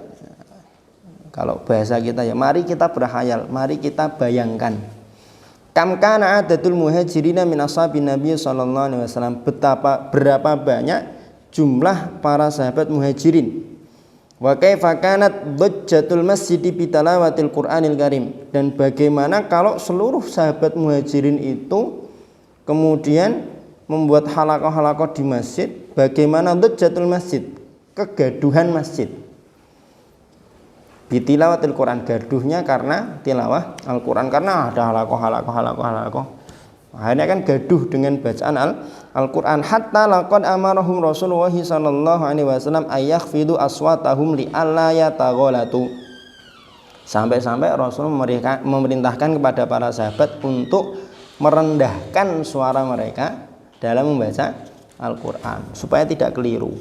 Kalau bahasa kita ya, mari kita berkhayal, mari kita bayangkan. Kam kana adatul muhajirina min ashabin Nabi sallallahu alaihi wasallam, berapa banyak jumlah para sahabat muhajirin. Wa kaifa kanat dhajjatul masjid bi tilawatil Qur'anil Karim, dan bagaimana kalau seluruh sahabat muhajirin itu kemudian membuat halaqah-halaqah di masjid, bagaimana dhajjatul masjid, kegaduhan masjid. Bi tilawatil Qur'an, gaduhnya karena tilawah Al-Qur'an, karena ada halaqah. Akhirnya kan gaduh dengan bacaan Al-Qur'an. Hatta laqad amarahum Rasulullah sallallahu alaihi wasallam ayakhfidu aswatahum li alla yataghalatu. Sampai-sampai Rasul memerintahkan kepada para sahabat untuk merendahkan suara mereka dalam membaca Al-Qur'an supaya tidak keliru.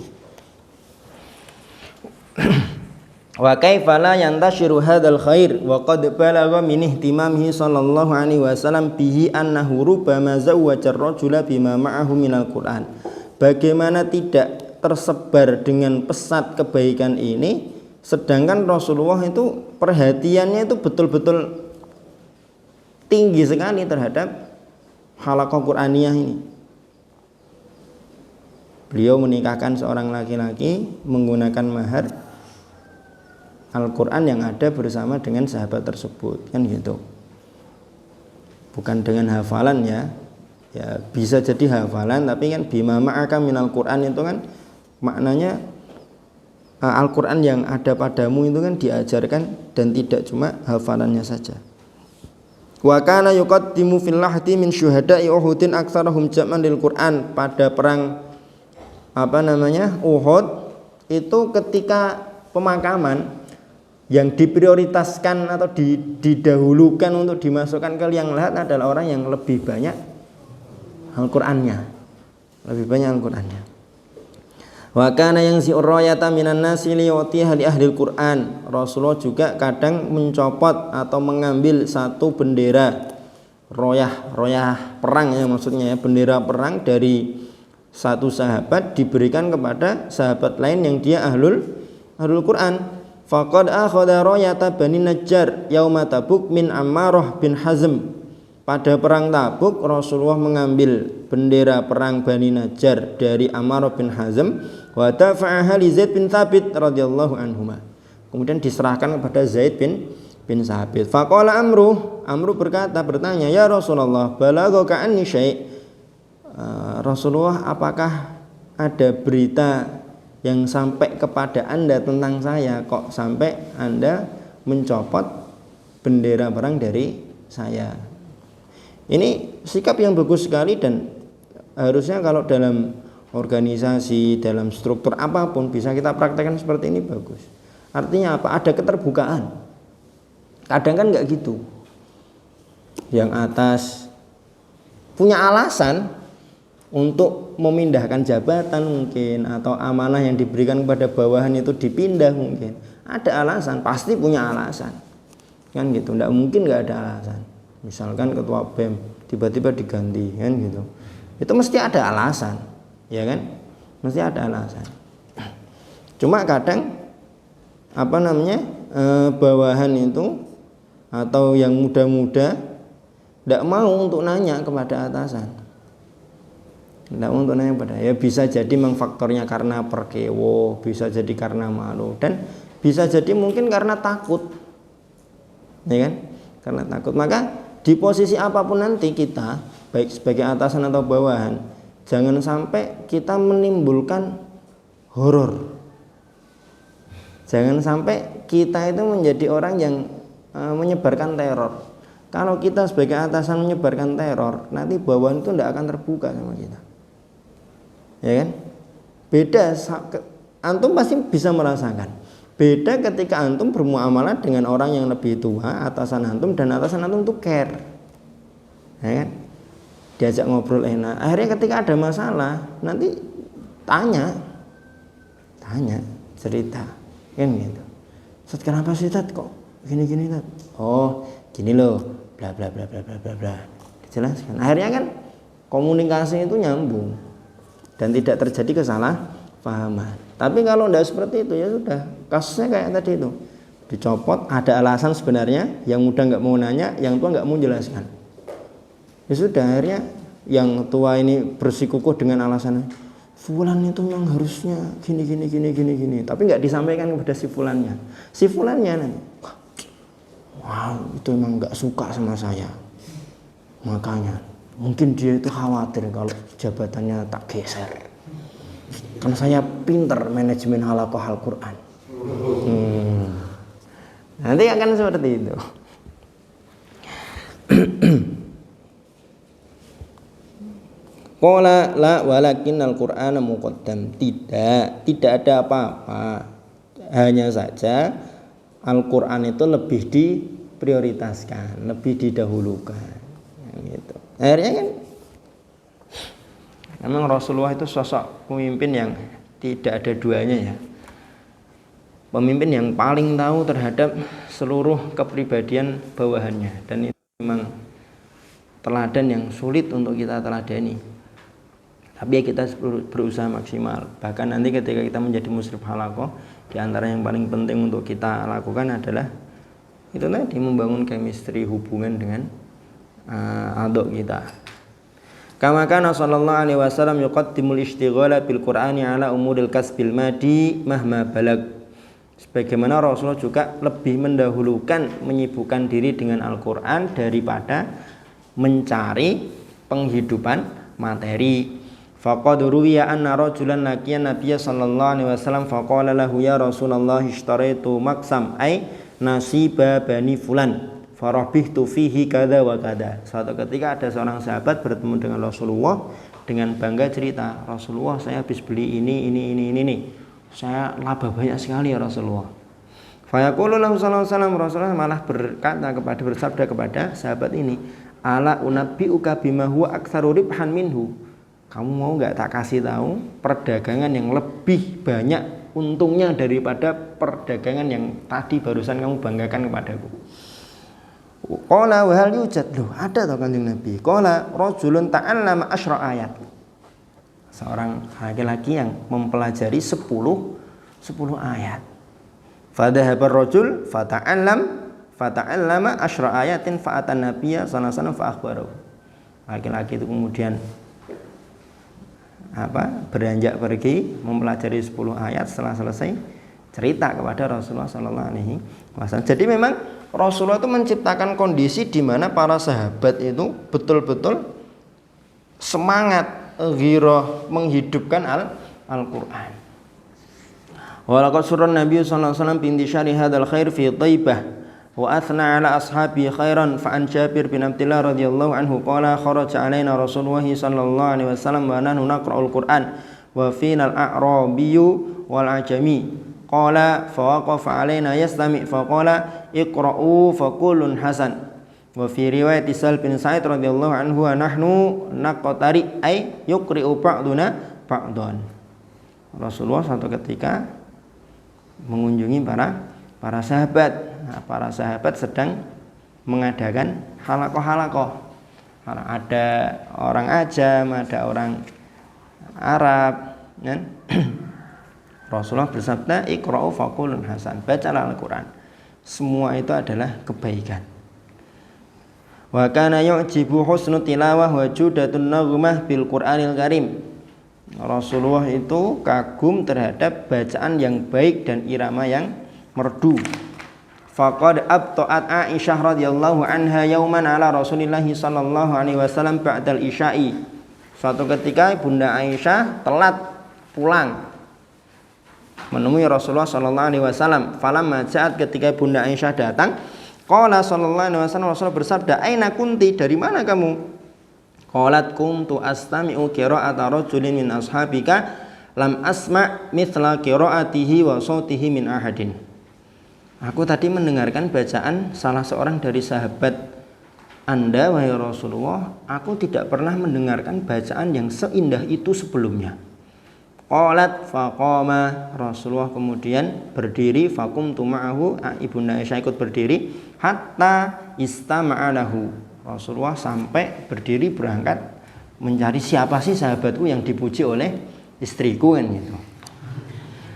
Wa kaifa la yantashiru hadzal khair wa qad balagha min ihtimamihi sallallahu alaihi wasallam bihi annahu rubbama zawwaja ar-rajula bima ma'ahu minal Qur'an. Bagaimana tidak tersebar dengan pesat kebaikan ini, sedangkan Rasulullah itu perhatiannya itu betul-betul tinggi sekali terhadap halaqah Qur'aniyah ini. Beliau menikahkan seorang laki-laki menggunakan mahar Al-Quran yang ada bersama dengan sahabat tersebut, kan gitu. Bukan dengan hafalan ya, bisa jadi hafalan, tapi kan bima ma'aka minal Quran itu kan maknanya Al-Quran yang ada padamu itu kan diajarkan dan tidak cuma hafalannya saja. Wa kana yuqaddimu fil lahdi min syuhada'i Uhudin aktsarahum jam'an lil Quran. Pada perang Uhud itu ketika pemakaman, yang diprioritaskan atau didahulukan untuk dimasukkan ke liang lahat adalah orang yang lebih banyak Al-Qur'annya. Wa kana yanzi'ur rayata minan nasi liyutiha li ahli Al-Qur'an. Rasulullah juga kadang mencopot atau mengambil satu bendera royah perang ya, maksudnya ya, bendera perang dari satu sahabat diberikan kepada sahabat lain yang dia ahlul Qur'an. Faqad akhadha rayata Bani Najjar yauma Tabuk min Ammarah bin Hazm. Pada perang Tabuk Rasulullah mengambil bendera perang Bani Najjar dari Ammarah bin Hazm wa dafa'aha li Zaid bin Thabit radhiyallahu anhuma. Kemudian diserahkan kepada Zaid bin Thabit. Faqala Amru bertanya, "Ya Rasulullah, balagha anni syai'." Rasulullah, apakah ada berita yang sampai kepada Anda tentang saya, kok sampai Anda mencopot bendera perang dari saya? Ini sikap yang bagus sekali, dan harusnya kalau dalam organisasi, dalam struktur apapun bisa kita praktekkan seperti ini, bagus. Artinya apa? Ada keterbukaan. Kadang kan nggak gitu. Yang atas punya alasan untuk memindahkan jabatan mungkin, atau amanah yang diberikan kepada bawahan itu dipindah mungkin. Ada alasan, pasti punya alasan. Kan gitu, enggak mungkin enggak ada alasan. Misalkan ketua BEM tiba-tiba diganti, kan gitu. Itu mesti ada alasan, ya kan? Mesti ada alasan. Cuma kadang bawahan itu atau yang muda-muda tidak mau untuk nanya kepada atasan. Tidak mau untuk nanya kepada, ya bisa jadi memang faktornya karena perkewo, bisa jadi karena malu, dan bisa jadi mungkin karena takut, ya kan? Karena takut. Maka di posisi apapun nanti kita, baik sebagai atasan atau bawahan, jangan sampai kita menimbulkan horor. Jangan sampai kita itu menjadi orang yang menyebarkan teror. Kalau kita sebagai atasan menyebarkan teror, nanti bawahan itu tidak akan terbuka sama kita, ya kan? Beda, antum pasti bisa merasakan. Beda ketika antum bermuamalah dengan orang yang lebih tua, atasan antum, dan atasan antum itu care, ya kan? Diajak ngobrol enak. Akhirnya ketika ada masalah, nanti tanya, cerita, kan gitu. Ustaz, kenapa sih Tat kok gini-gini Tat? Oh, gini loh, bla bla bla bla bla bla bla. Dijelaskan. Akhirnya kan komunikasi itu nyambung dan tidak terjadi kesalahpahaman. Tapi kalau tidak seperti itu, ya sudah, kasusnya kayak tadi itu, dicopot, ada alasan sebenarnya, yang muda nggak mau nanya, yang tua nggak mau jelaskan. Ya sudah, akhirnya yang tua ini bersikukuh dengan alasan fulan itu memang harusnya gini, tapi nggak disampaikan kepada si fulannya. Si fulannya nanti, wow, itu memang nggak suka sama saya, makanya mungkin dia itu khawatir kalau jabatannya tak geser, karena saya pinter manajemen halaqah Al-Quran. Nanti akan seperti itu. Qala la walakin al-Qur'ana muqaddam. Tidak ada apa-apa. Hanya saja Al-Qur'an itu lebih diprioritaskan, lebih didahulukan. Gitu. Akhirnya kan memang Rasulullah itu sosok pemimpin yang tidak ada duanya, ya. Pemimpin yang paling tahu terhadap seluruh kepribadian bawahannya, dan itu memang teladan yang sulit untuk kita teladani. Tapi ya kita berusaha maksimal. Bahkan nanti ketika kita menjadi musyrif halaqah, di antara yang paling penting untuk kita lakukan adalah itu tadi, membangun chemistry, hubungan dengan aduk kita. Kama kana sallallahu alaihi wasallam yuqaddimul ishtighala bil Qur'ani ala umuril kasbil madi mahma balag. Sebagaimana Rasulullah juga lebih mendahulukan menyibukkan diri dengan Al-Qur'an daripada mencari penghidupan materi. Faqad ruwiya anna rajulan laqiya Nabiyya sallallahu alaihi wasallam faqala lahu ya Rasulullah ishtaraitu maksam ay nasiba bani fulan farabihtu fihi kada wa kada. Suatu ketika ada seorang sahabat bertemu dengan Rasulullah dengan bangga cerita, Rasulullah saya habis beli ini. Saya laba banyak sekali ya Rasulullah. Fa yaqulu lahu sallallahu alaihi wasallam, Rasulullah malah bersabda kepada sahabat ini, ala unabbiuka bima huwa aktsaru ribhan minhu. Kamu mau nggak tak kasih tahu perdagangan yang lebih banyak untungnya daripada perdagangan yang tadi barusan kamu banggakan kepadaku. Qala wa hal yujad, loh ada toh Kanjeng Nabi. Qala rajulun ta'allama asyra ayat. Seorang laki-laki yang mempelajari 10 ayat. Fadhahabar rajul fata'allama asyra ayatin fa'atan nabiyya sallallahu alaihi wasallam fa akhbarahu. Laki-laki itu kemudian beranjak pergi mempelajari 10 ayat, setelah selesai cerita kepada Rasulullah sallallahu alaihi wasallam. Jadi memang Rasulullah itu menciptakan kondisi di mana para sahabat itu betul-betul semangat ghirah menghidupkan Al-Qur'an. Walaqad surran Nabi sallallahu alaihi wasallam bi intishari hadzal khair fi Thaibah wa athna ala ashabi khairan fa an Jabir bin Abdullah radhiyallahu anhu qala kharaja alaina Rasulullah sallallahu alaihi wasallam wa nahnu naqra'ul Qur'an wa fina al-a'rabiyyu wal ajami qala fa waqafa alaina yastami' fa qala iqra'u fa kullun hasan wa fi riwayat Sal bin Sa'id radhiyallahu anhu wa nahnu naqtari ay yuqri'u ba'duna ba'dan. Rasulullah suatu ketika mengunjungi para sahabat. Nah, para sahabat sedang mengadakan halaqah. Ada orang Ajam, ada orang Arab, kan? Rasulullah bersabda, "Iqra'u faqulun hasan." Bacalah Al-Qur'an. Semua itu adalah kebaikan. Wa kana yu'jibu husnu tilawah wa judatun naghmah bil Qur'anil Karim. Rasulullah itu kagum terhadap bacaan yang baik dan irama yang merdu. Faqad abta'at Aisyah radhiyallahu anha yauman ala Rasulillah sallallahu alaihi wasallam ba'dal isya'i. Suatu ketika Bunda Aisyah telat pulang menemui Rasulullah sallallahu alaihi wasallam. Falamma ja'at, ketika Bunda Aisyah datang, qala sallallahu alaihi wasallam, Rasulullah bersabda, "Aina kunti?" Dari mana kamu? Qalat kuntu astami'u qira'ata rajulin min ashabika lam asma' mithla qira'atihi wa sautihi min ahadin. Aku tadi mendengarkan bacaan salah seorang dari sahabat Anda, wahai Rasulullah. Aku tidak pernah mendengarkan bacaan yang seindah itu sebelumnya. Qalat faqama, Rasulullah kemudian berdiri, faqumtu ma'ahu, Ibunda Aisyah ikut berdiri, hatta istama'a lahu. Rasulullah sampai berdiri berangkat mencari siapa sih sahabatku yang dipuji oleh istriku kan gitu.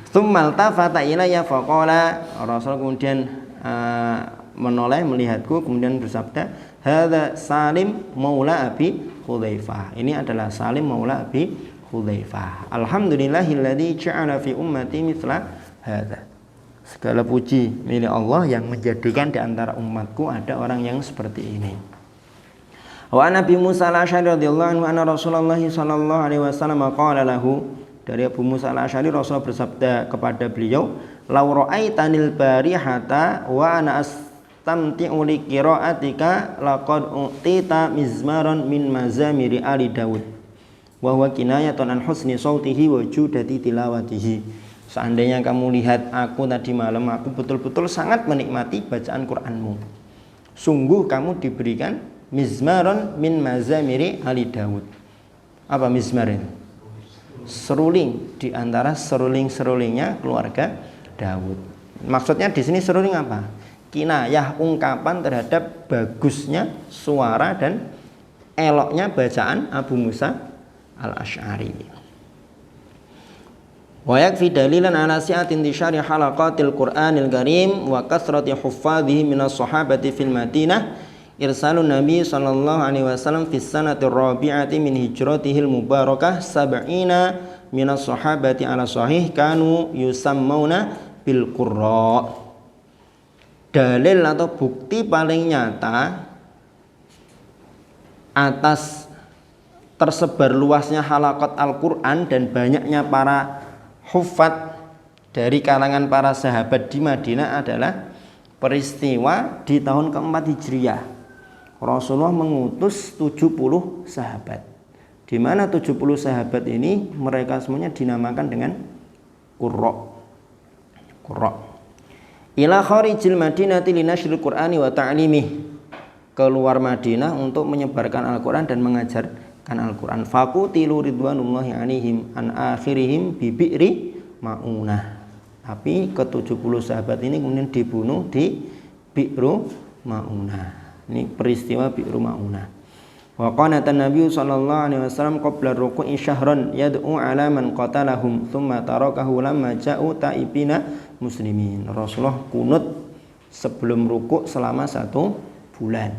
Tsummal tafata ilayya faqala, Rasul kemudian menoleh melihatku kemudian bersabda, hadza Salim maula Abi Hudzaifah. Ini adalah Salim maula Abi Hudzaifah. Alhamdulillahilladzi ja'ala fi ummati mithla hadza. Segala puji milik Allah yang menjadikan di antara umatku ada orang yang seperti ini. Wa Nabi Musa al-Asy'ari radhiyallahu anhu anna Rasulullah sallallahu alaihi wasallam qala lahu, dari Abu Musa al-Asy'ari Rasulullah bersabda kepada beliau, "Law ra'aitanil barihata wa ana astamti'u li qira'atika laqad u'tita mizmaran min mazamiri ali Daud wa huwa kinayatun an husni sautihi wa judati tilawatihi." Seandainya kamu lihat aku tadi malam, aku betul-betul sangat menikmati bacaan Qur'anmu. Sungguh kamu diberikan mizmaron min mazamiri ali Daud. Apa mizmar itu? Seruling di antara seruling-serulingnya keluarga Daud. Maksudnya di sini seruling apa? Kinayah, ungkapan terhadap bagusnya suara dan eloknya bacaan Abu Musa al-Asy'ari. Wa yakfi dalilan ala si'ati intishari halaqatil Qur'anil Karim wa kathrati huffadhihi minas sahabati fil Madinah. Irsalun Nabi sallallahu alaihi wasallam fi sanati rabi'ati min hijratihil mubarakah sab'ina minas sahabati ala sahih kanu yusammuna bil qurra. Dalil atau bukti paling nyata atas tersebar luasnya halaqat Al-Qur'an dan banyaknya para hufat dari kalangan para sahabat di Madinah adalah peristiwa di tahun keempat Hijriah. Rasulullah mengutus 70 sahabat. Di mana 70 sahabat ini mereka semuanya dinamakan dengan qurra. Qurra. Ila kharijil Madinati linasyril Qur'ani wa ta'limih. Keluar Madinah untuk menyebarkan Al-Qur'an dan mengajarkan Al-Qur'an. Faqutilu ridwanullahi alaihim an akhirihim bi bi'ri Ma'unah. Tapi ke-70 sahabat ini kemudian dibunuh di Bi'ru Ma'unah. Ini peristiwa Bi'ru Ma'unah. Wa qanatan Nabi sallallahu alaihi wasallam qabla ruku'i syahran yad'u 'ala man qatalahum thumma tarakahu lamma ja'u ta'ibina muslimin. Rasulullah kunut sebelum rukuk selama 1 bulan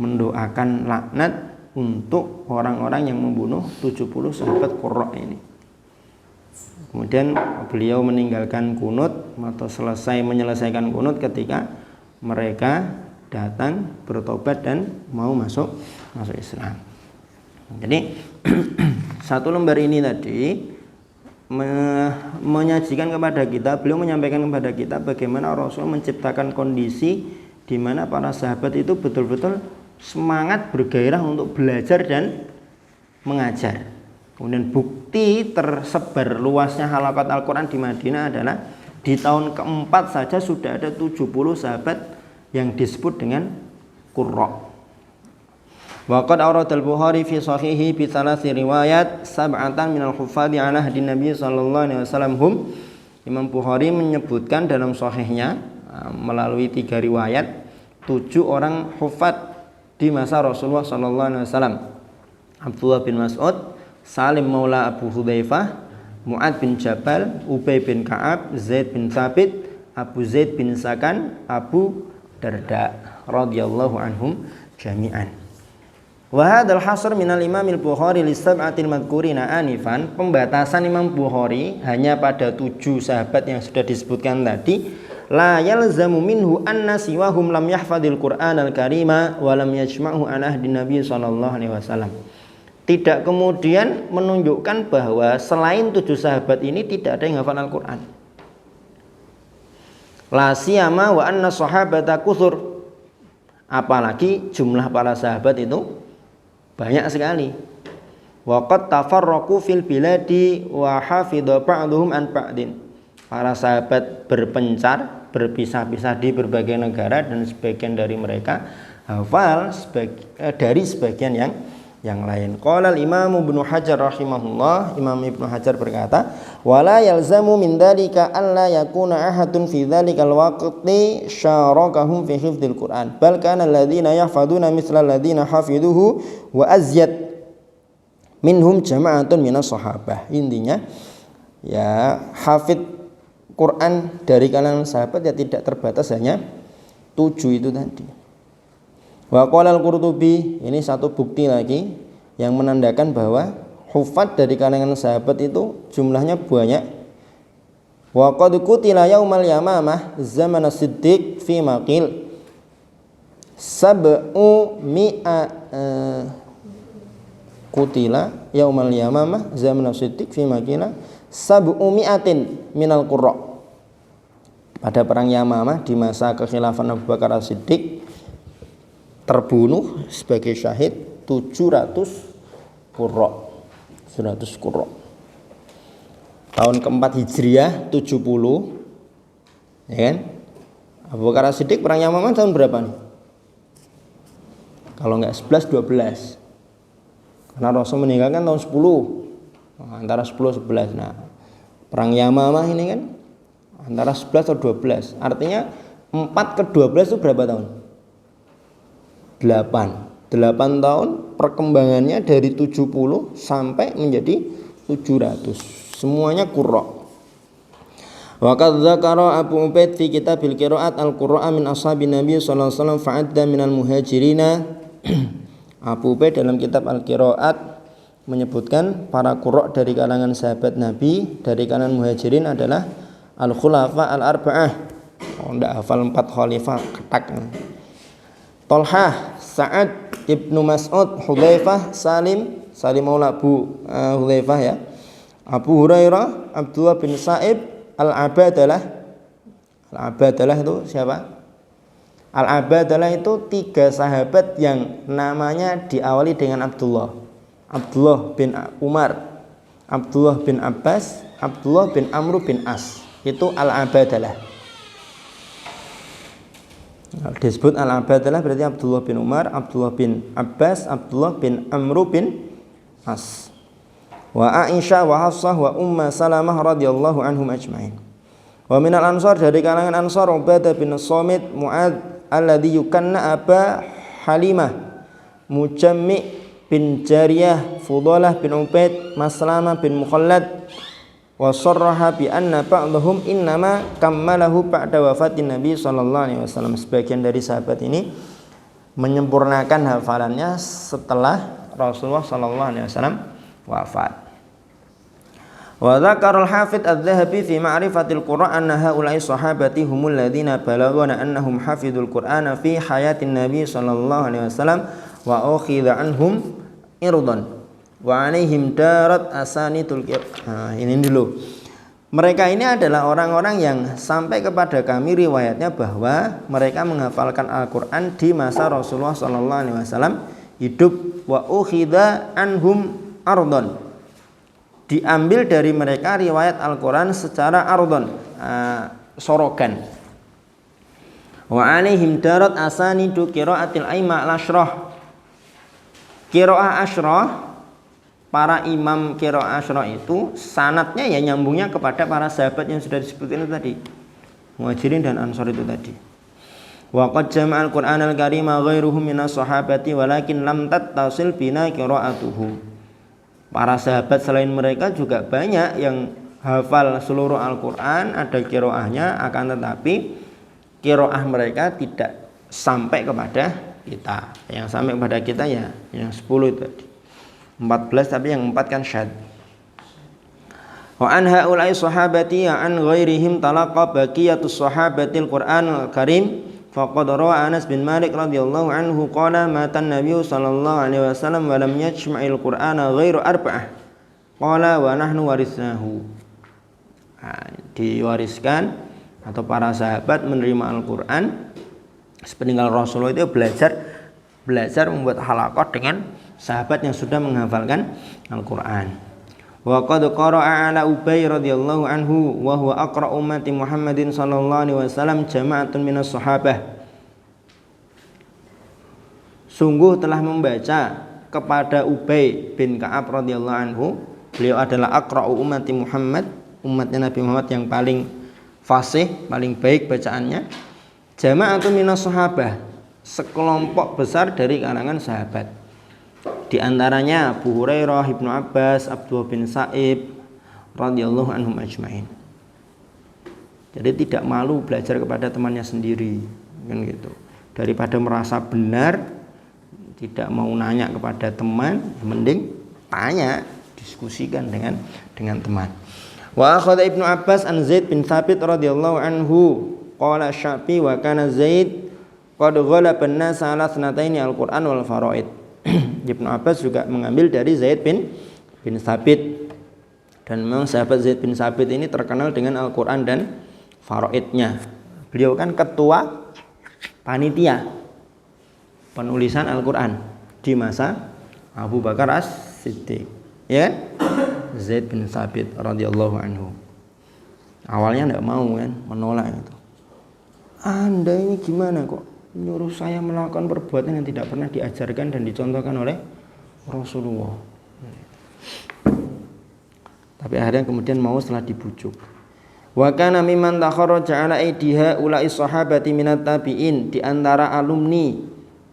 mendoakan laknat untuk orang-orang yang membunuh 70 sahabat Qurra ini. Kemudian beliau meninggalkan kunut atau menyelesaikan kunut ketika mereka datang bertobat dan mau masuk Islam. Jadi satu lembar ini tadi menyajikan kepada kita, beliau menyampaikan kepada kita bagaimana Rasul menciptakan kondisi di mana para sahabat itu betul-betul semangat bergairah untuk belajar dan mengajar. Kemudian bukti tersebar luasnya halaqat Al-Quran di Madinah adalah di tahun keempat saja sudah ada 70 sahabat yang disebut dengan qurra. Wa qad awrada al-Bukhari fi sahihi bi thalathi riwayat sab'atan min al-huffadhi ala hadin Nabi sallallahu alaihi wasallam hum. Imam Bukhari menyebutkan dalam sahihnya melalui 3 riwayat 7 orang hufad di masa Rasulullah sallallahu alaihi wasallam. Abdullah bin Mas'ud, Salim maula Abu Hudzaifah, Mu'ad bin Jabal, Ubay bin Ka'ab, Zaid bin Thabit, Abu Zaid bin Sakan, Abu Darda radhiyallahu anhum jami'an. Wa hadzal hasr minal Imam al-Bukhari li sab'atil madhkurina anifan, pembatasan Imam Bukhari hanya pada 7 sahabat yang sudah disebutkan tadi. La yalzamu minhu anna siwahum lam yahfadil Qur'an al-karima wa lam yajma'hu an ahdin Nabi sallallahu alaihi wasallam. Tidak kemudian menunjukkan bahwa selain 7 sahabat ini tidak ada yang hafal Al-Qur'an. La siyama wa anna sahabata kutsur. Apalagi jumlah para sahabat itu banyak sekali. Wa qad tafarraqu fil biladi wa hafidha ba'dhum an ba'din. Para sahabat berpencar, berpisah-pisah di berbagai negara dan sebagian dari mereka hafal dari sebagian yang lain. Qala al-Imam Ibnu Hajar rahimahullah, Imam Ibnu Hajar berkata, "Wala yalzamu min dzalika alla yakuna ahadun fi dzalikal waqti syarakahum fi hifdzil Qur'an, bal kana alladziina yahfadzuna mithla alladziina hafiduhu wa azyad minhum jama'atun minas sahabah." Intinya ya hafid Quran dari kalangan sahabat ya tidak terbatas hanya 7 itu tadi. Wa qala al-Qurtubi, ini satu bukti lagi yang menandakan bahwa hufad dari kalangan sahabat itu jumlahnya banyak. Wa qad qutila yaumal yamamah zaman as-siddiq fi maqil sab'u mi'a qutila yaumal yamamah zaman as-siddiq fi maqila sab'u mi'atin minal qurra. Pada perang Yamamah di masa kekhilafan Abu Bakar As-Siddiq terbunuh sebagai syahid 700 qurra. 700 qurra. Tahun keempat Hijriah 70, ya kan? Abu Bakar As-Siddiq perang Yamamah tahun berapa nih? Kalau enggak 11 12. Karena Rasul meninggal kan tahun 10. Antara 10 11. Nah, perang Yamamah ini kan antara 11 atau 12. Artinya 4 ke 12 itu berapa tahun? 8 tahun perkembangannya dari 70 sampai menjadi 700. Semuanya qurra. Wa qad dzakara Abu Ubaid fi kitabil qiraat al-qur'a min ashabin Nabi sallallahu alaihi wasallam fa'adda minal muhajirina. Abu Ubaid dalam kitab al-qiraat menyebutkan para qurra dari kalangan sahabat Nabi dari kalangan muhajirin adalah al-khulafa al-arba'ah. Oh, enggak hafal 4 khalifah ketak. Tolhah, Sa'ad, Ibnu Mas'ud, Hudzaifah, Salim maula Abu Hudzaifah ya. Abu Hurairah, Abdullah bin Sa'ib, Al-Abadalah itu siapa? Al-Abadalah itu 3 sahabat yang namanya diawali dengan Abdullah. Abdullah bin Umar, Abdullah bin Abbas, Abdullah bin Amr bin As. Itu Al-Abadalah. Disebut Al-Abadalah berarti Abdullah bin Umar, Abdullah bin Abbas, Abdullah bin Amr bin As. Wa Aisyah wa Hafsah wa Umma Salamah radhiyallahu anhum ajma'in. Wa minal ansar dari kalangan ansar Ubadah bin Samit, Mu'ad alladhi yukanna Aba Halimah, Mujammi bin Jariyah, Fudalah bin Ubaid, Maslama bin Mukhallad, wa sarraha bi anna ba'dhum innama kammalahu ba'da wafatin Nabi sallallahu alaihi wasallam. Sebagian dari sahabat ini menyempurnakan hafalannya setelah Rasulullah sallallahu alaihi wasallam wafat. Wa dzakara al-Hafidz Adz-Dzahabi fi ma'rifatil Qur'an anna haula'i sahabati humul ladzina balaghana annahum hafidhul Qur'ana fi hayatin Nabi sallallahu alaihi wasallam wa ukhidha anhum irdan wa alaihim darat asanidul qira'ah. Nah, ini dulu. Mereka ini adalah orang-orang yang sampai kepada kami riwayatnya bahwa mereka menghafalkan Al-Qur'an di masa Rasulullah sallallahu alaihi wasallam hidup, wa ukhidha anhum ardon. Diambil dari mereka riwayat Al-Qur'an secara ardon, sorogan. Wa alaihim darat asanidu qira'atil aimma al-asyrah. Qiraah asyrah, para imam qiraah asyrah itu sanadnya ya nyambungnya kepada para sahabat yang sudah disebutkan itu tadi, Muhajirin dan Ansar itu tadi. Wa qad jama'al Qur'anal Karima ghairuhum minas sahabati walakin lam tattasil bina qira'atuhu. Para sahabat selain mereka juga banyak yang hafal seluruh Al-Qur'an, ada qiraahnya, akan tetapi qiraah mereka tidak sampai kepada kita. Yang sampai kepada kita ya yang 10 itu tadi. 14 tapi yang 4 kan syad. Wa an haula'i sahabati an ghairihim talaqa baqiyatus sahabatil Qur'anul Karim faqad rawa Anas bin Malik radhiyallahu anhu qala mata an-nabiy sallallahu alaihi wasallam wa lam yajma'il Qur'ana ghairu arba'ah qala wa nahnu warisnahu. Diwariskan atau para sahabat menerima Al-Qur'an sepeninggal Rasulullah itu belajar membuat halaqah dengan sahabat yang sudah menghafalkan Al-Qur'an. Wa qad qara'a ala Ubay radhiyallahu anhu wa huwa aqra ummati Muhammadin sallallahu alaihi wasallam jama'atun minas sahabah. Sungguh telah membaca kepada Ubay bin Ka'ab radhiyallahu anhu, beliau adalah aqra ummati Muhammad, umatnya Nabi Muhammad yang paling fasih, paling baik bacaannya. Jama'atun minas sahabah, sekelompok besar dari kalangan sahabat. Di antaranya Abu Hurairah, Ibnu Abbas, Abdullah bin Sa'ib radhiyallahu anhum ajmain. Jadi tidak malu belajar kepada temannya sendiri, kan gitu. Daripada merasa benar, tidak mau nanya kepada teman, mending tanya, diskusikan dengan teman. Wa akhadha Ibnu Abbas an Zaid bin Thabit radhiyallahu anhu qala Syafi'i wa kana Zaid qad ghalaba an-nas ala thnataini al-Qur'an wal faraid. Ibnu Abbas juga mengambil dari Zaid bin Thabit, dan memang sahabat Zaid bin Thabit ini terkenal dengan Al-Qur'an dan faraidnya. Beliau kan ketua panitia penulisan Al-Qur'an di masa Abu Bakar As-Siddiq, ya. Zaid bin Thabit radhiyallahu anhu. Awalnya tidak mau kan, menolak itu. Anda ini gimana kok menyuruh saya melakukan perbuatan yang tidak pernah diajarkan dan dicontohkan oleh Rasulullah. Tapi akhirnya kemudian mau setelah dibujuk. Wa kana mimman takharraja ala aidiha ulai sahabati minat tabi'in, di antara alumni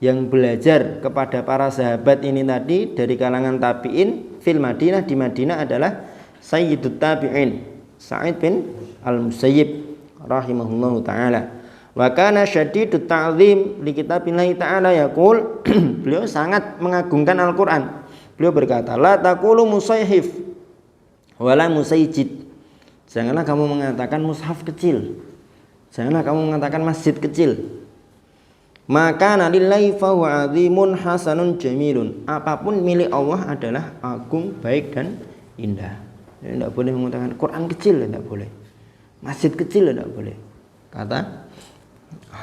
yang belajar kepada para sahabat ini tadi dari kalangan tabi'in fil Madinah, di Madinah adalah Sayyidut Tabi'in Sa'id bin Al-Musayyib rahimahullahu taala. Wa kana syadidut ta'zim li kitabillahi ta'ala yaqul, beliau sangat mengagungkan Al-Qur'an. Beliau berkata, la taqulu musayhif wala musayjid. Janganlah kamu mengatakan mushaf kecil, janganlah kamu mengatakan masjid kecil. Maka lillahi fa huwa azimun hasanun jamilun. Apapun milik Allah adalah agung, baik dan indah. Jadi tidak boleh mengatakan Quran kecil, tidak boleh. Masjid kecil, tidak boleh. Kata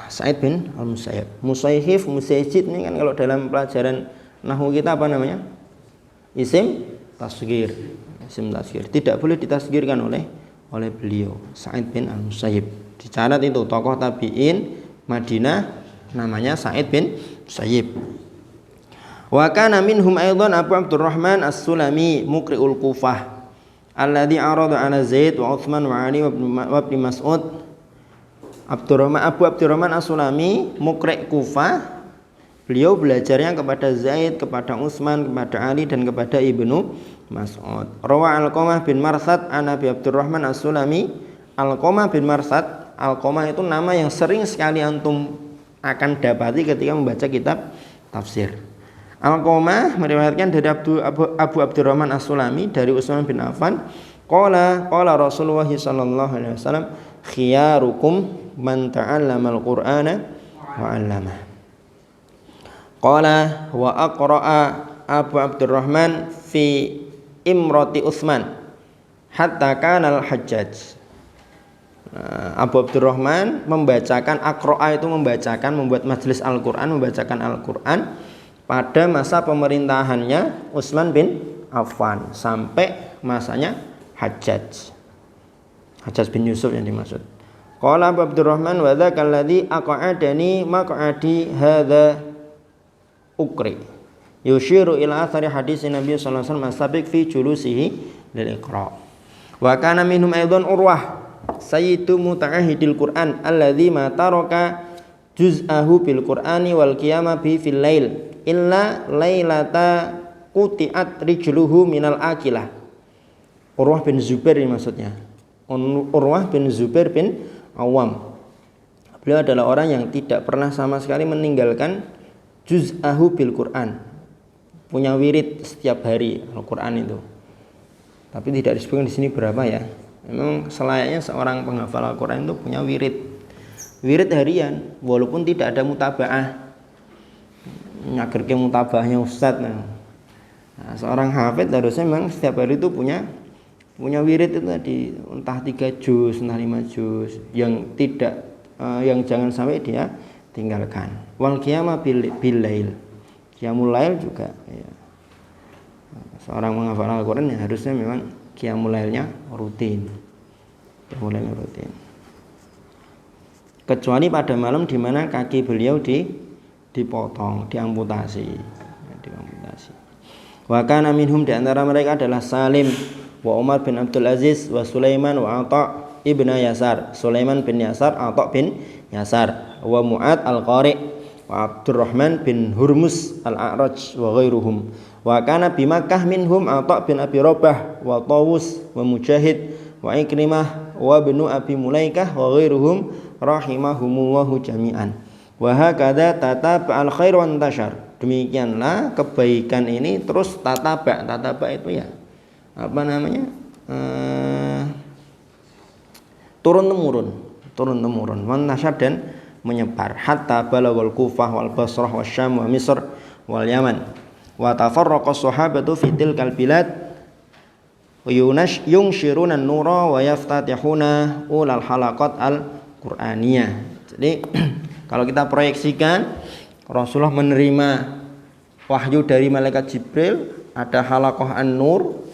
Sa'id bin Al-Musayyib. Musayhif, musayjid ini kan kalau dalam pelajaran nahwu kita apa namanya? Isim tasghir. Isim tasghir. Tidak boleh ditasghirkan oleh beliau, Sa'id bin Al-Musayyib. Dicatat itu tokoh tabi'in Madinah, namanya Sa'id bin Musayyib. Wa kana minhum aidan Abu Abdurrahman As-Sulami muqri'ul Kufah alladhi arada ala Zaid wa Utsman wa Ali wa Ibn Mas'ud. Abu Abdurrahman As-Sulami muqri' Kufah, beliau belajarnya kepada Zaid, kepada Utsman, kepada Ali dan kepada Ibnu Mas'ud. Rawa Alqamah bin Marsad an Abi Abdurrahman As-Sulami. Alqamah bin Marsad, Alqamah itu nama yang sering sekali antum akan dapati ketika membaca kitab tafsir. Alqamah meriwayatkan dari Abu Abdurrahman As-Sulami dari Utsman bin Affan, qala Rasulullah sallallahu alaihi wasallam, khiyarukum man ta'allamal Qur'ana wa 'allama. Qala wa aqra'a Abu Abdurrahman fi imrati Utsman hatta kana al-Hajjaj. Abu Abdurrahman membacakan, aqra'a itu membacakan, membuat majelis Al-Qur'an, membacakan Al-Qur'an pada masa pemerintahannya Utsman bin Affan sampai masanya Hajjaj bin Yusuf yang dimaksud. Qala Abu Abdurrahman wa dzakal ladzi aq'adani maq'adi hadza ukri yushiru ila athari hadis Nabi sallallahu alaihi wasallam sabiq fi julusihi lil iqra. Wa kana minhum aidan Urwah sayyidu muta'ahidil Qur'an alladzi ma taraka juz'ahu bil Qur'ani wal qiyama bi fil lail illa lailata quti'at rijluhu minal akilah. Urwah bin Zubair ini maksudnya. Urwah bin Zubair bin Awam. Beliau adalah orang yang tidak pernah sama sekali meninggalkan juz'ahu bil Quran, punya wirid setiap hari Al-Quran itu. Tapi tidak disebutkan di sini berapa ya. Memang selayaknya seorang penghafal Al-Quran itu punya wirid harian, walaupun tidak ada mutabaah. Nyagerke mutabaahnya ustadz. Nah, seorang hafid harusnya memang setiap hari itu punya wirid itu tadi, entah 3 juz, entah 5 juz, yang tidak yang jangan sampai dia tinggalkan. Wal qiyamah bil lail, qiyamul lail juga ya. Seorang menghafal Al-Quran ya harusnya memang qiyamul lailnya rutin. Kecuali pada malam di mana kaki beliau dipotong, diamputasi. Wa kana minhum, di antara mereka adalah Salim wa Umar bin Abdul Aziz wa Sulaiman wa Atha ibn Yasar. Sulaiman bin Yasar, Atha bin Yasar, wa Mu'ad al-Qari wa Abdurrahman bin Hurmus al-A'raj wa ghairuhum. Wa kana bi Makkah minhum Atha bin Abi Rabah wa Tawus wa Mujahid wa Ikrimah wa ibnu Abi Mulaikah wa ghairuhum rahimahumullahu jami'an. Wa hakadha tataba al-khair wa intashar. Demikianlah kebaikan ini terus tataba itu ya apa namanya? Turun temurun wa intashar, dan menyebar hatta balagul Kufah wal Basrah wasyam wa Misr wal Yaman. Wa tafarraqa sahabatu fi tilkal bilad wa yunshiruna an-nura wa yaftatihuna ulal halaqat al-Qur'aniyah. Jadi kalau kita proyeksikan, Rasulullah menerima wahyu dari malaikat Jibril, ada halaqah an-nur,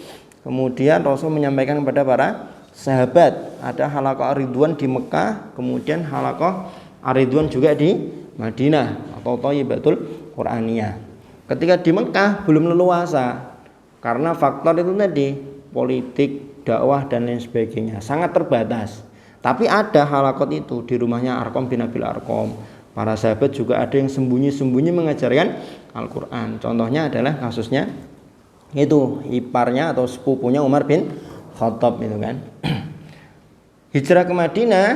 kemudian Rasul menyampaikan kepada para sahabat, ada halaqah Ridwan di Mekah, kemudian halaqah Ridwan juga di Madinah atau Thayyibatul Qur'aniyah. Ketika di Mekah belum leluasa karena faktor itu tadi, politik, dakwah dan lain sebagainya, sangat terbatas. Tapi ada halaqat itu di rumahnya Arqam bin Abil Arqam. Para sahabat juga ada yang sembunyi-sembunyi mengajarkan Al-Quran. Contohnya adalah kasusnya itu iparnya atau sepupunya Umar bin Khattab itu kan. Hijrah ke Madinah,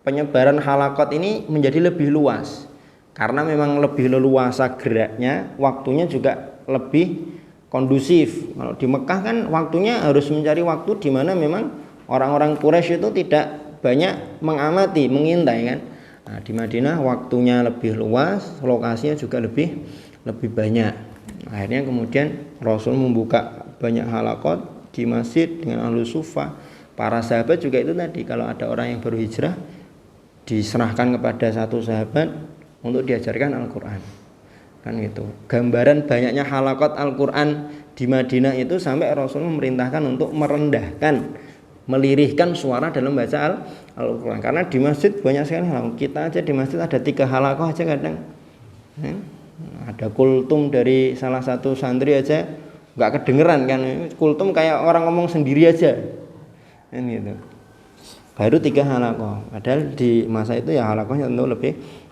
penyebaran halaqat ini menjadi lebih luas. Karena memang lebih leluasa geraknya, waktunya juga lebih kondusif. Kalau di Mekah kan waktunya harus mencari waktu di mana memang orang-orang Quraisy itu tidak banyak mengamati, mengintai kan. Nah, di Madinah waktunya lebih luas, lokasinya juga lebih banyak. Akhirnya kemudian Rasul membuka banyak halaqat di masjid dengan Ahlus Suffah. Para sahabat juga itu tadi, kalau ada orang yang baru hijrah diserahkan kepada satu sahabat untuk diajarkan Al-Quran, kan gitu. Gambaran banyaknya halaqat Al-Quran di Madinah itu sampai Rasul memerintahkan untuk merendahkan, melirihkan suara dalam baca Al-Quran. Karena di masjid banyak sekali, kita aja di masjid ada 3 halaqah aja kadang, ada kultum dari salah satu santri aja nggak kedengeran kan, kultum kayak orang ngomong sendiri aja, kan gitu. Baru 3 halaqah, padahal di masa itu ya halaqahnya tentu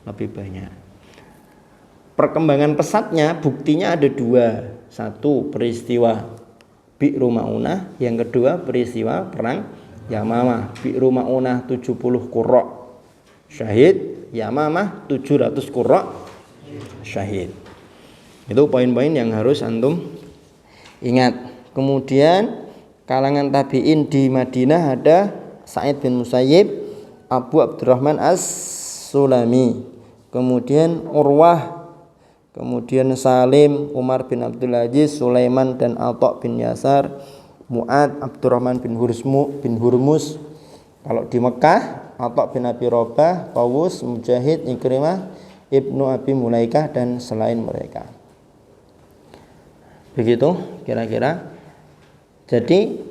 lebih banyak. Perkembangan pesatnya buktinya ada 2. Satu peristiwa Bi'ru Ma'unah, yang kedua peristiwa perang Yamamah. Bi'ru Ma'unah 70 qurra syahid, Yamamah 700 qurra syahid. Itu poin-poin yang harus antum ingat. Kemudian kalangan tabi'in di Madinah ada Sa'id bin Musayyib, Abu Abdurrahman As-Sulami, kemudian Urwah, kemudian Salim, Umar bin Abdul Aziz, Sulaiman dan Atha bin Yasar, Mu'ad, Abdurrahman bin Hurmus. Kalau di Mekah, Atha bin Abi Rabah, Tawus, Mujahid, Ikrimah, Ibnu Abi Mulaikah dan selain mereka. Begitu kira-kira. Jadi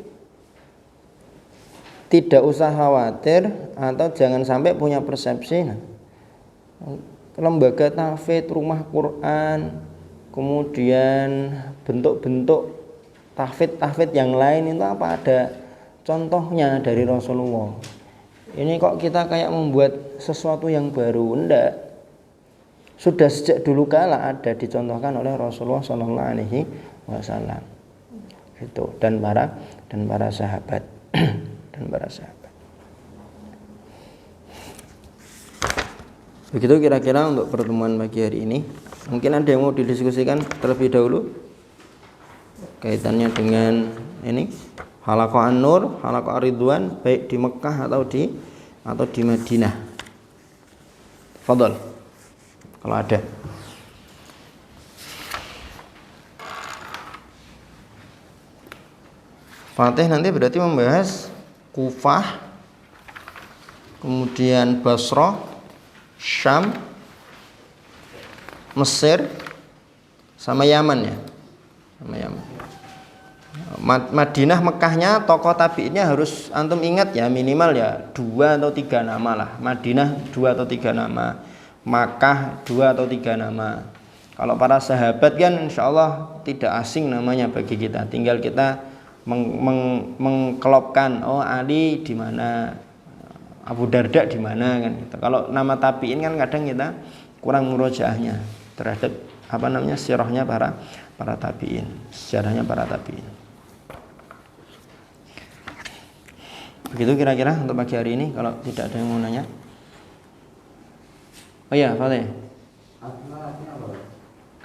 tidak usah khawatir atau jangan sampai punya persepsi lembaga tahfidz, rumah Quran, kemudian bentuk-bentuk tahfidz yang lain itu apa ada contohnya dari Rasulullah. Ini kok kita kayak membuat sesuatu yang baru? Enggak. Sudah sejak dulu kala ada dicontohkan oleh Rasulullah SAW. Itu dan para sahabat. Begitu kira-kira untuk pertemuan pagi hari ini. Mungkin ada yang mau didiskusikan terlebih dahulu kaitannya dengan ini Halaqah An-Nur, Halaqah Ar-Ridwan, baik di Mekah atau di Madinah. Fadhal. Kalau ada. Fatih nanti berarti membahas Kufah, kemudian Basrah, Syam, Mesir, sama Yaman ya. Sama Yaman. Madinah, Mekahnya tokoh tabi'innya harus antum ingat ya, minimal ya 2 atau 3 nama lah. Madinah 2 atau 3 nama, Makkah 2 atau 3 nama. Kalau para sahabat kan insya Allah tidak asing namanya bagi kita, tinggal kita mengkelopkan, oh Ali di mana, Abu Darda di mana kan gitu. Kalau nama tabi'in kan kadang kita kurang murojaahnya terhadap sirahnya para tabi'in, sejarahnya para tabi'in. Begitu kira-kira untuk pagi hari ini, kalau tidak ada yang mau nanya. Oh iya, Fatih.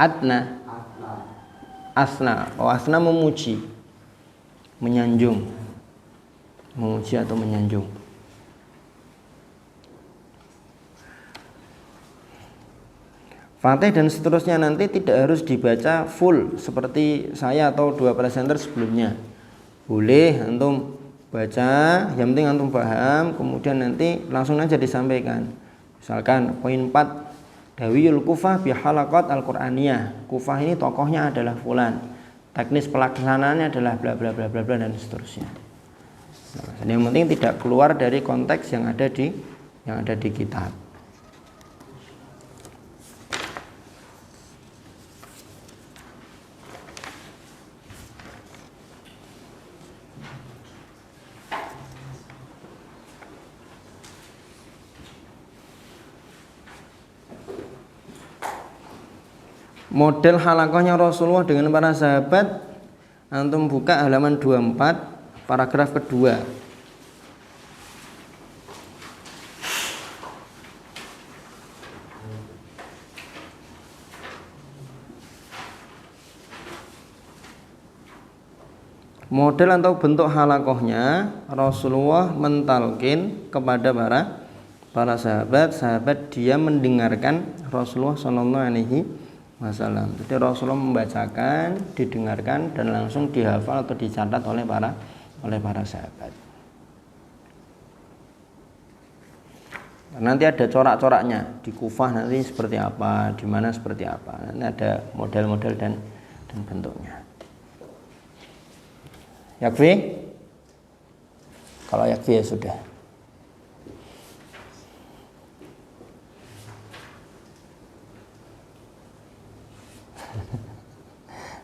Adna. Asna. Oh, asna memuji, menyanjung, memuji atau menyanjung. Fatih dan seterusnya nanti tidak harus dibaca full seperti saya atau 2 presenter sebelumnya. Boleh antum baca, yang penting antum paham, kemudian nanti langsung aja disampaikan. Misalkan poin 4, Dawiyul Kufah bi halaqat al-Qur'aniyah. Kufah ini tokohnya adalah fulan, teknis pelaksanaannya adalah bla bla bla bla bla dan seterusnya. Nah, yang penting tidak keluar dari konteks yang ada di kitab. Model halaqahnya Rasulullah dengan para sahabat, antum buka halaman 24 paragraf kedua. Model atau bentuk halaqahnya Rasulullah mentalkin kepada para sahabat dia mendengarkan Rasulullah sallallahu alaihi wasallam. Jadi Rasulullah membacakan, didengarkan dan langsung dihafal atau dicatat oleh para sahabat. Nanti ada corak-coraknya di Kufah nanti seperti apa, di mana seperti apa. Nanti ada model-model dan bentuknya. Yakfi? Kalau yakfi ya sudah.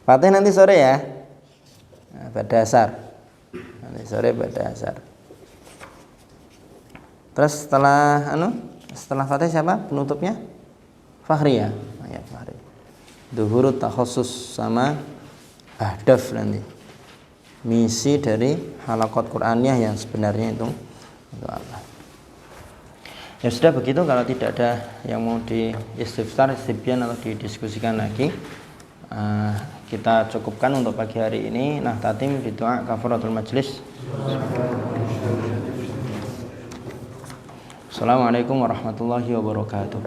Fatih nanti sore ya, pada asar. Nanti sore pada asar. Terus setelah Fatih siapa penutupnya? Fahri ya, ya Fahri. Duhurut takhusus sama ahdaf nanti. Misi dari halaqat Qur'aniyah yang sebenarnya itu untuk apa? Ya sudah begitu, kalau tidak ada yang mau di istifsar, istibyan atau didiskusikan lagi. Kita cukupkan untuk pagi hari ini. Nah, tatim di doa kafaratul majlis. Assalamualaikum warahmatullahi wabarakatuh.